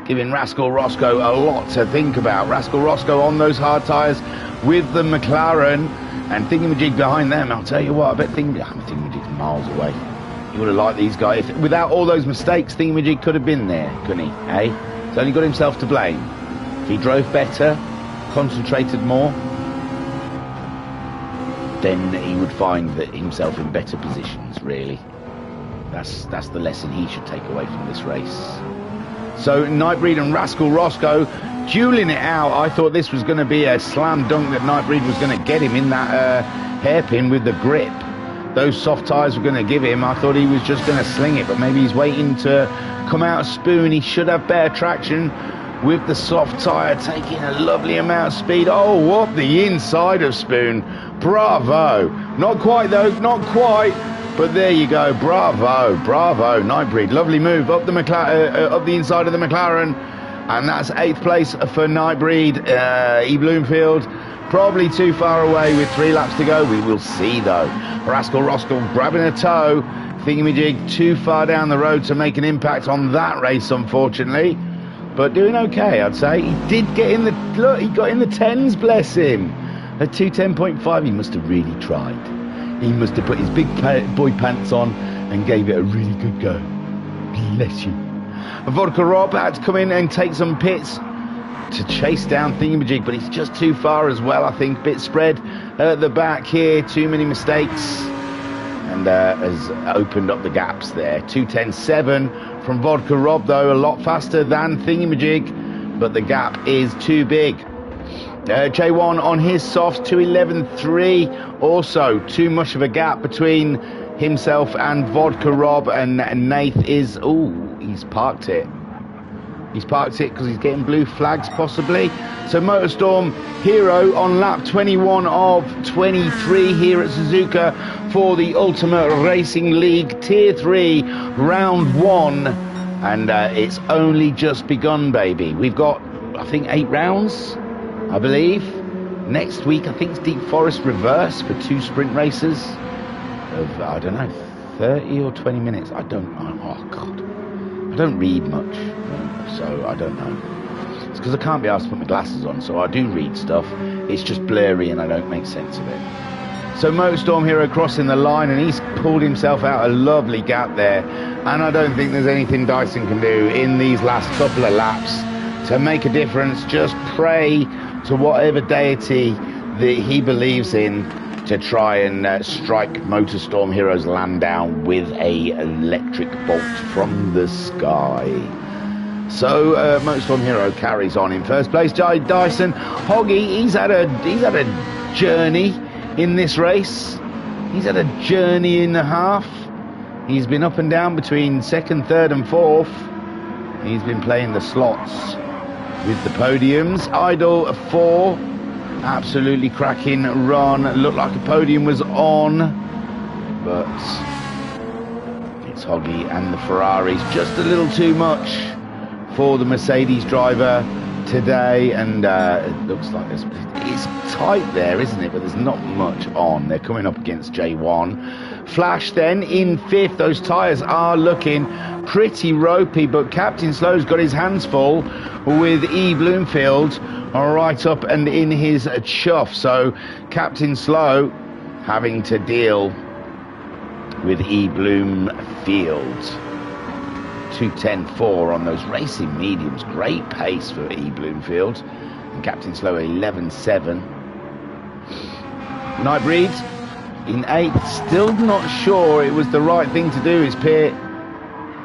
giving Rascal Roscoe a lot to think about. Rascal Roscoe on those hard tyres with the McLaren, and Thingymajig behind them. I'll tell you what, I bet Thingamajig's miles away. He would have liked these guys. Without all those mistakes, Thingymajig could have been there, couldn't he? Eh? He's only got himself to blame. If he drove better, concentrated more, then he would find that himself in better positions, really. That's the lesson he should take away from this race. So Nightbreed and Rascal Roscoe dueling it out. I thought this was going to be a slam dunk, that Nightbreed was going to get him in that hairpin with the grip. Those soft tyres were going to give him. I thought he was just going to sling it, but maybe he's waiting to come out of Spoon. He should have better traction with the soft tyre, taking a lovely amount of speed. Oh, up the inside of Spoon. Bravo. Not quite, though. Not quite. But there you go. Bravo. Bravo. Nightbreed. Lovely move up the inside of the McLaren. And that's 8th place for Nightbreed. E. Bloomfield probably too far away with 3 laps to go. We will see, though. Rascal Roscoe grabbing a toe. Thingamajig too far down the road to make an impact on that race, unfortunately. But doing okay, I'd say. He did get in the... Look, he got in the 10s, bless him. At 2:10.5, he must have really tried. He must have put his big boy pants on and gave it a really good go. Bless you. Vodka Rob had to come in and take some pits to chase down Thingamajig, but he's just too far as well, I think. Bit spread at the back here, too many mistakes, and has opened up the gaps there. 2:10.7 from Vodka Rob, though, a lot faster than Thingamajig, but the gap is too big. J1 on his softs, 2:11.3, also too much of a gap between himself and Vodka Rob, and Nath is, he's parked it. He's parked it because he's getting blue flags, possibly. So Motorstorm Hero on lap 21 of 23 here at Suzuka for the Ultimate Racing League Tier 3 Round 1. And it's only just begun, baby. We've got, I think, 8 rounds, I believe. Next week, I think it's Deep Forest Reverse for 2 sprint races of, I don't know, 30 or 20 minutes. I don't know. Oh, God. I don't read much, so I don't know. It's because I can't be asked to put my glasses on, so I do read stuff. It's just blurry and I don't make sense of it. So Motorstorm Hero crossing the line, and he's pulled himself out a lovely gap there. And I don't think there's anything Dyson can do in these last couple of laps to make a difference. Just pray to whatever deity that he believes in to try and strike Motorstorm Hero's land down with a electric bolt from the sky. So Motorstorm Hero carries on in first place. Dyson Hoggy, he's had a journey in this race. He's had a journey and a half. He's been up and down between 2nd, 3rd and 4th. He's been playing the slots with the podiums. Idle 4. Absolutely cracking run. Looked like a podium was on, but it's Hoggy and the Ferraris just a little too much for the Mercedes driver today, and it looks like it's tight there, isn't it? But there's not much on. They're coming up against J1. Flash then in 5th. Those tyres are looking pretty ropey, but Captain Slow's got his hands full with E. Bloomfield right up and in his chuff. So Captain Slow having to deal with E. Bloomfield. 2:10.4 on those racing mediums. Great pace for E. Bloomfield. And Captain Slow 11.7. Nightbreed in 8th. Still not sure it was the right thing to do, his pit.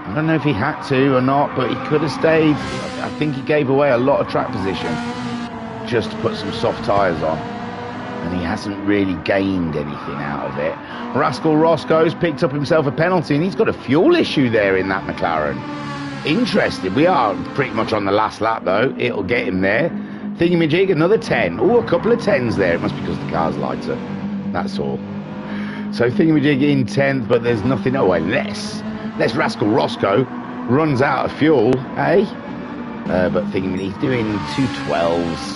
I don't know if he had to or not, but he could have stayed. I think he gave away a lot of track position just to put some soft tyres on. And he hasn't really gained anything out of it. Rascal Roscoe's picked up himself a penalty, and he's got a fuel issue there in that McLaren. Interesting. We are pretty much on the last lap, though. It'll get him there. Thingymajig, another 10. Oh, a couple of 10s there. It must be because the car's lighter. That's all. So Thingymajig in 10th, but there's nothing. Oh, unless Rascal Roscoe runs out of fuel, eh? But Thingamajig's doing 212s.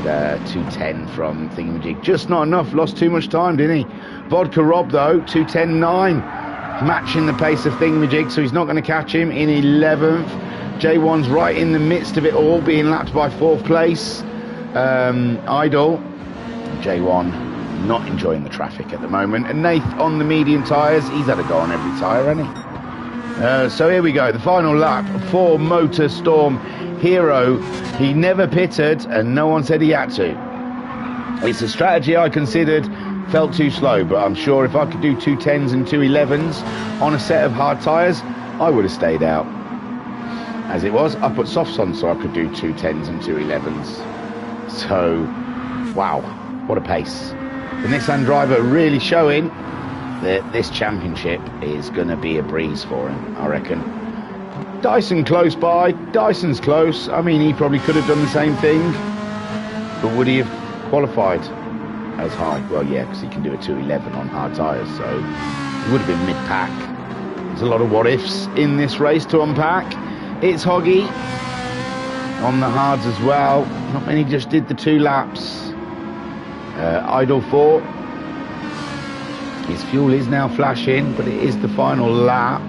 210 from Thingymajig. Just not enough. Lost too much time, didn't he? Vodka Rob, though, 210.9. Matching the pace of Thingamajig, so he's not going to catch him in 11th. J1's right in the midst of it all, being lapped by 4th place. Idle. J1 not enjoying the traffic at the moment. And Nath on the medium tyres. He's had a go on every tyre, hasn't he? So here we go. The final lap for Motor Storm Hero. He never pitted and no one said he had to. It's a strategy I considered, felt too slow, but I'm sure if I could do 210s and 211s on a set of hard tyres, I would have stayed out. As it was, I put softs on so I could do 210s and 211s. So, wow, what a pace. The Nissan driver really showing that this championship is going to be a breeze for him, I reckon. Dyson close by. Dyson's close. I mean, he probably could have done the same thing, but would he have qualified as high? Well, yeah, because he can do a 211 on hard tyres, so he would have been mid-pack. There's a lot of what-ifs in this race to unpack. It's Hoggy on the hards as well. Not many just did the 2 laps. Idle 4. His fuel is now flashing, but it is the final lap,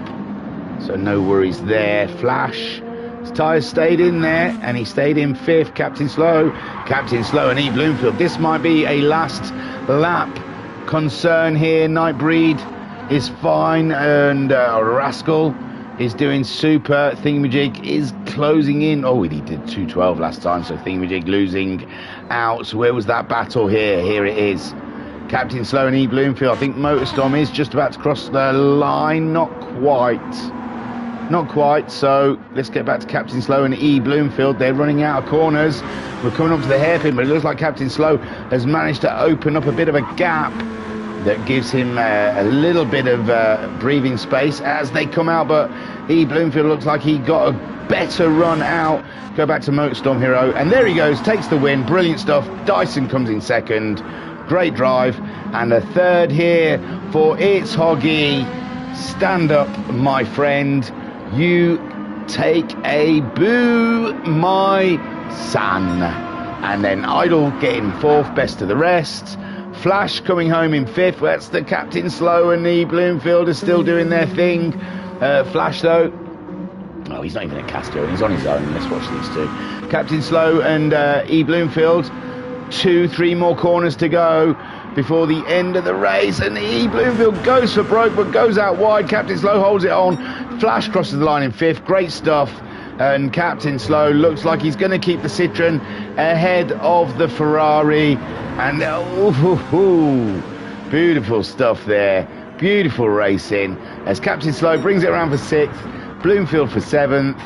so no worries there. Flash. His tyres stayed in there, and he stayed in 5th. Captain Slow and E. Bloomfield. This might be a last lap concern here. Nightbreed is fine, and Rascal is doing super. Thingamajig is closing in. Oh, he did 212 last time, so Thingamajig losing out. So where was that battle here? Here it is. Captain Slow and E. Bloomfield. I think Motorstorm is just about to cross the line. Not quite. So let's get back to Captain Slow and E. Bloomfield. They're running out of corners. We're coming up to the hairpin, but it looks like Captain Slow has managed to open up a bit of a gap that gives him a little bit of breathing space as they come out. But E. Bloomfield looks like he got a better run out. Go back to Motorstorm Hero, and there he goes, takes the win. Brilliant stuff. Dyson comes in 2nd. Great drive, and a 3rd here for It's Hoggy. Stand up, my friend. You take a boo, my son. And then Idle getting 4th, best of the rest. Flash coming home in 5th. That's the Captain Slow and E. Bloomfield are still doing their thing. Flash, though. Oh, he's not even at Castile. He's on his own. Let's watch these two. Captain Slow and E. Bloomfield. 2-3 more corners to go before the end of the race, and E. Bloomfield goes for broke but goes out wide. Captain Slow holds it on. Flash crosses the line in 5th. Great stuff. And Captain Slow looks like he's going to keep the Citroen ahead of the Ferrari. And beautiful stuff there. Beautiful racing as Captain Slow brings it around for 6th. Bloomfield for 7th.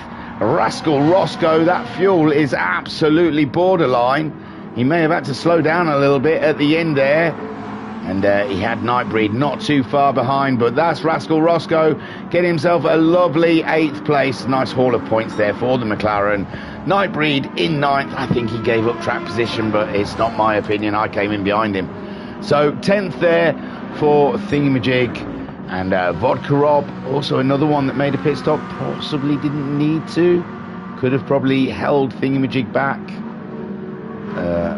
Rascal Roscoe, that fuel is absolutely borderline. He may have had to slow down a little bit at the end there. And he had Nightbreed not too far behind. But that's Rascal Roscoe getting himself a lovely 8th place. Nice haul of points there for the McLaren. Nightbreed in 9th. I think he gave up track position, but it's not my opinion. I came in behind him. So 10th there for Thingamajig. And Vodka Rob, also another one that made a pit stop. Possibly didn't need to. Could have probably held Thingamajig back.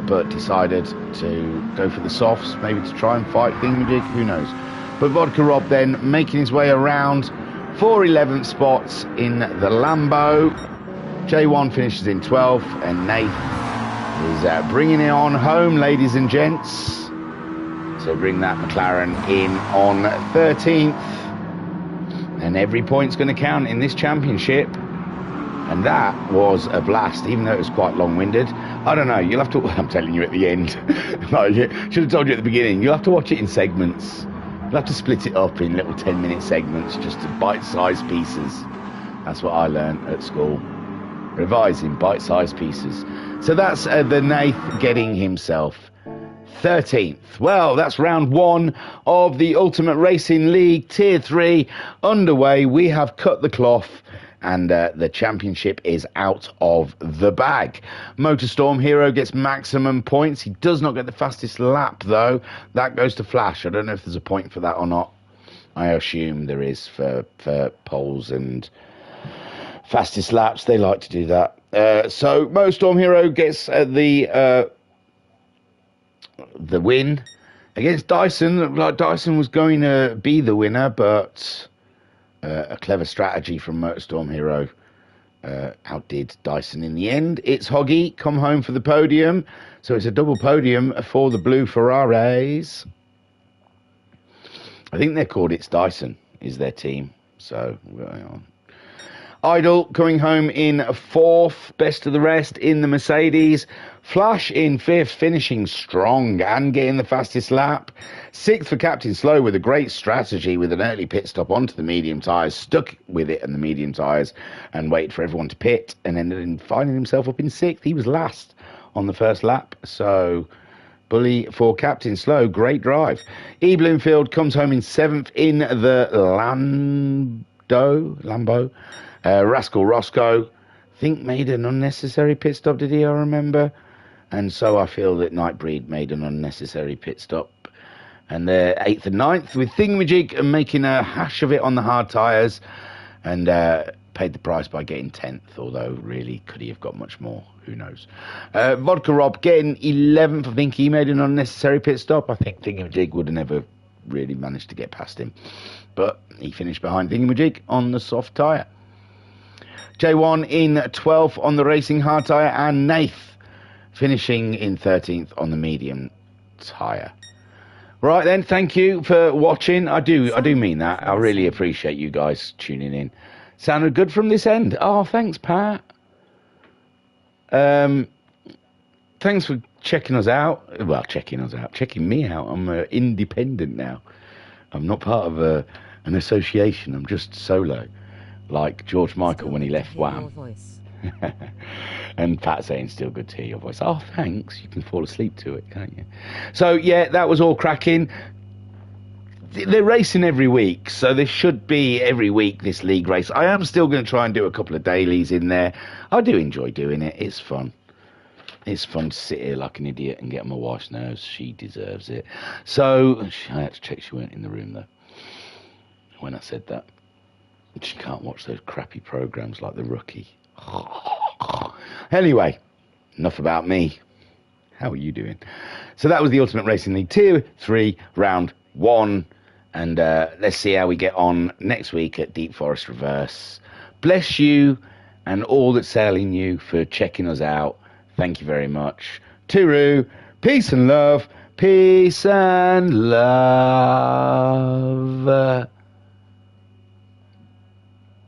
But decided to go for the softs, maybe to try and fight Thingymajig, who knows. But Vodka Rob then making his way around for 11th spots in the Lambo. J1 finishes in 12th, and Nath is bringing it on home, ladies and gents. So bring that McLaren in on 13th. And every point's going to count in this championship. And that was a blast, even though it was quite long-winded. I don't know, you'll have to... I'm telling you at the end. I should have told you at the beginning. You'll have to watch it in segments. We'll have to split it up in little 10-minute segments, just to bite-sized pieces. That's what I learned at school. Revising bite-sized pieces. So that's the Nath getting himself 13th. Well, that's round 1 of the Ultimate Racing League Tier 3 underway. We have cut the cloth, and the championship is out of the bag. Motorstorm Hero gets maximum points. He does not get the fastest lap, though. That goes to Flash. I don't know if there's a point for that or not. I assume there is for poles and fastest laps. They like to do that. So Motorstorm Hero gets the win against Dyson. Looked like Dyson was going to be the winner, but a clever strategy from Motorstorm Hero outdid Dyson in the end. It's Hoggy come home for the podium, so it's a double podium for the blue Ferraris. I think they're called It's Dyson is their team, so going on. Idol coming home in 4th, best of the rest in the Mercedes. Flash in 5th, finishing strong and getting the fastest lap. 6th for Captain Slow with a great strategy with an early pit stop onto the medium tyres, stuck with it and the medium tyres and waited for everyone to pit, and ended up finding himself up in 6th. He was last on the first lap, so bully for Captain Slow. Great drive. E. Bloomfield comes home in 7th in the Lambo. Rascal Roscoe, I think, made an unnecessary pit stop, did he? I remember. And so I feel that Nightbreed made an unnecessary pit stop. And they're 8th and 9th with Thingymajig and making a hash of it on the hard tyres, and paid the price by getting 10th, although really, could he have got much more? Who knows? Vodka Rob getting 11th. I think he made an unnecessary pit stop. I think Thingymajig would have never really managed to get past him. But he finished behind Thingymajig on the soft tyre. J1 in 12th on the racing hard tyre, and Nath finishing in 13th on the medium tyre. Right then, thank you for watching. I do mean that. I really appreciate you guys tuning in. Sounded good from this end. Oh, thanks, Pat. Thanks for checking us out. Well, checking me out. I'm independent now. I'm not part of an association. I'm just solo. Like George Michael when he left Wham. And Pat saying, still good to hear your voice. Oh, thanks. You can fall asleep to it, can't you? So, yeah, that was all cracking. They're racing every week, so there should be every week this league race. I am still going to try and do a couple of dailies in there. I do enjoy doing it. It's fun. It's fun to sit here like an idiot and get on my wife's nerves. She deserves it. So, I had to check she weren't in the room, though, when I said that. She can't watch those crappy programs like The Rookie. Anyway, enough about me. How are you doing? So that was the Ultimate Racing League Tier 3, Round 1. And let's see how we get on next week at Deep Forest Reverse. Bless you and all that's sailing you for checking us out. Thank you very much. Tooroo. Peace and love. Peace and love.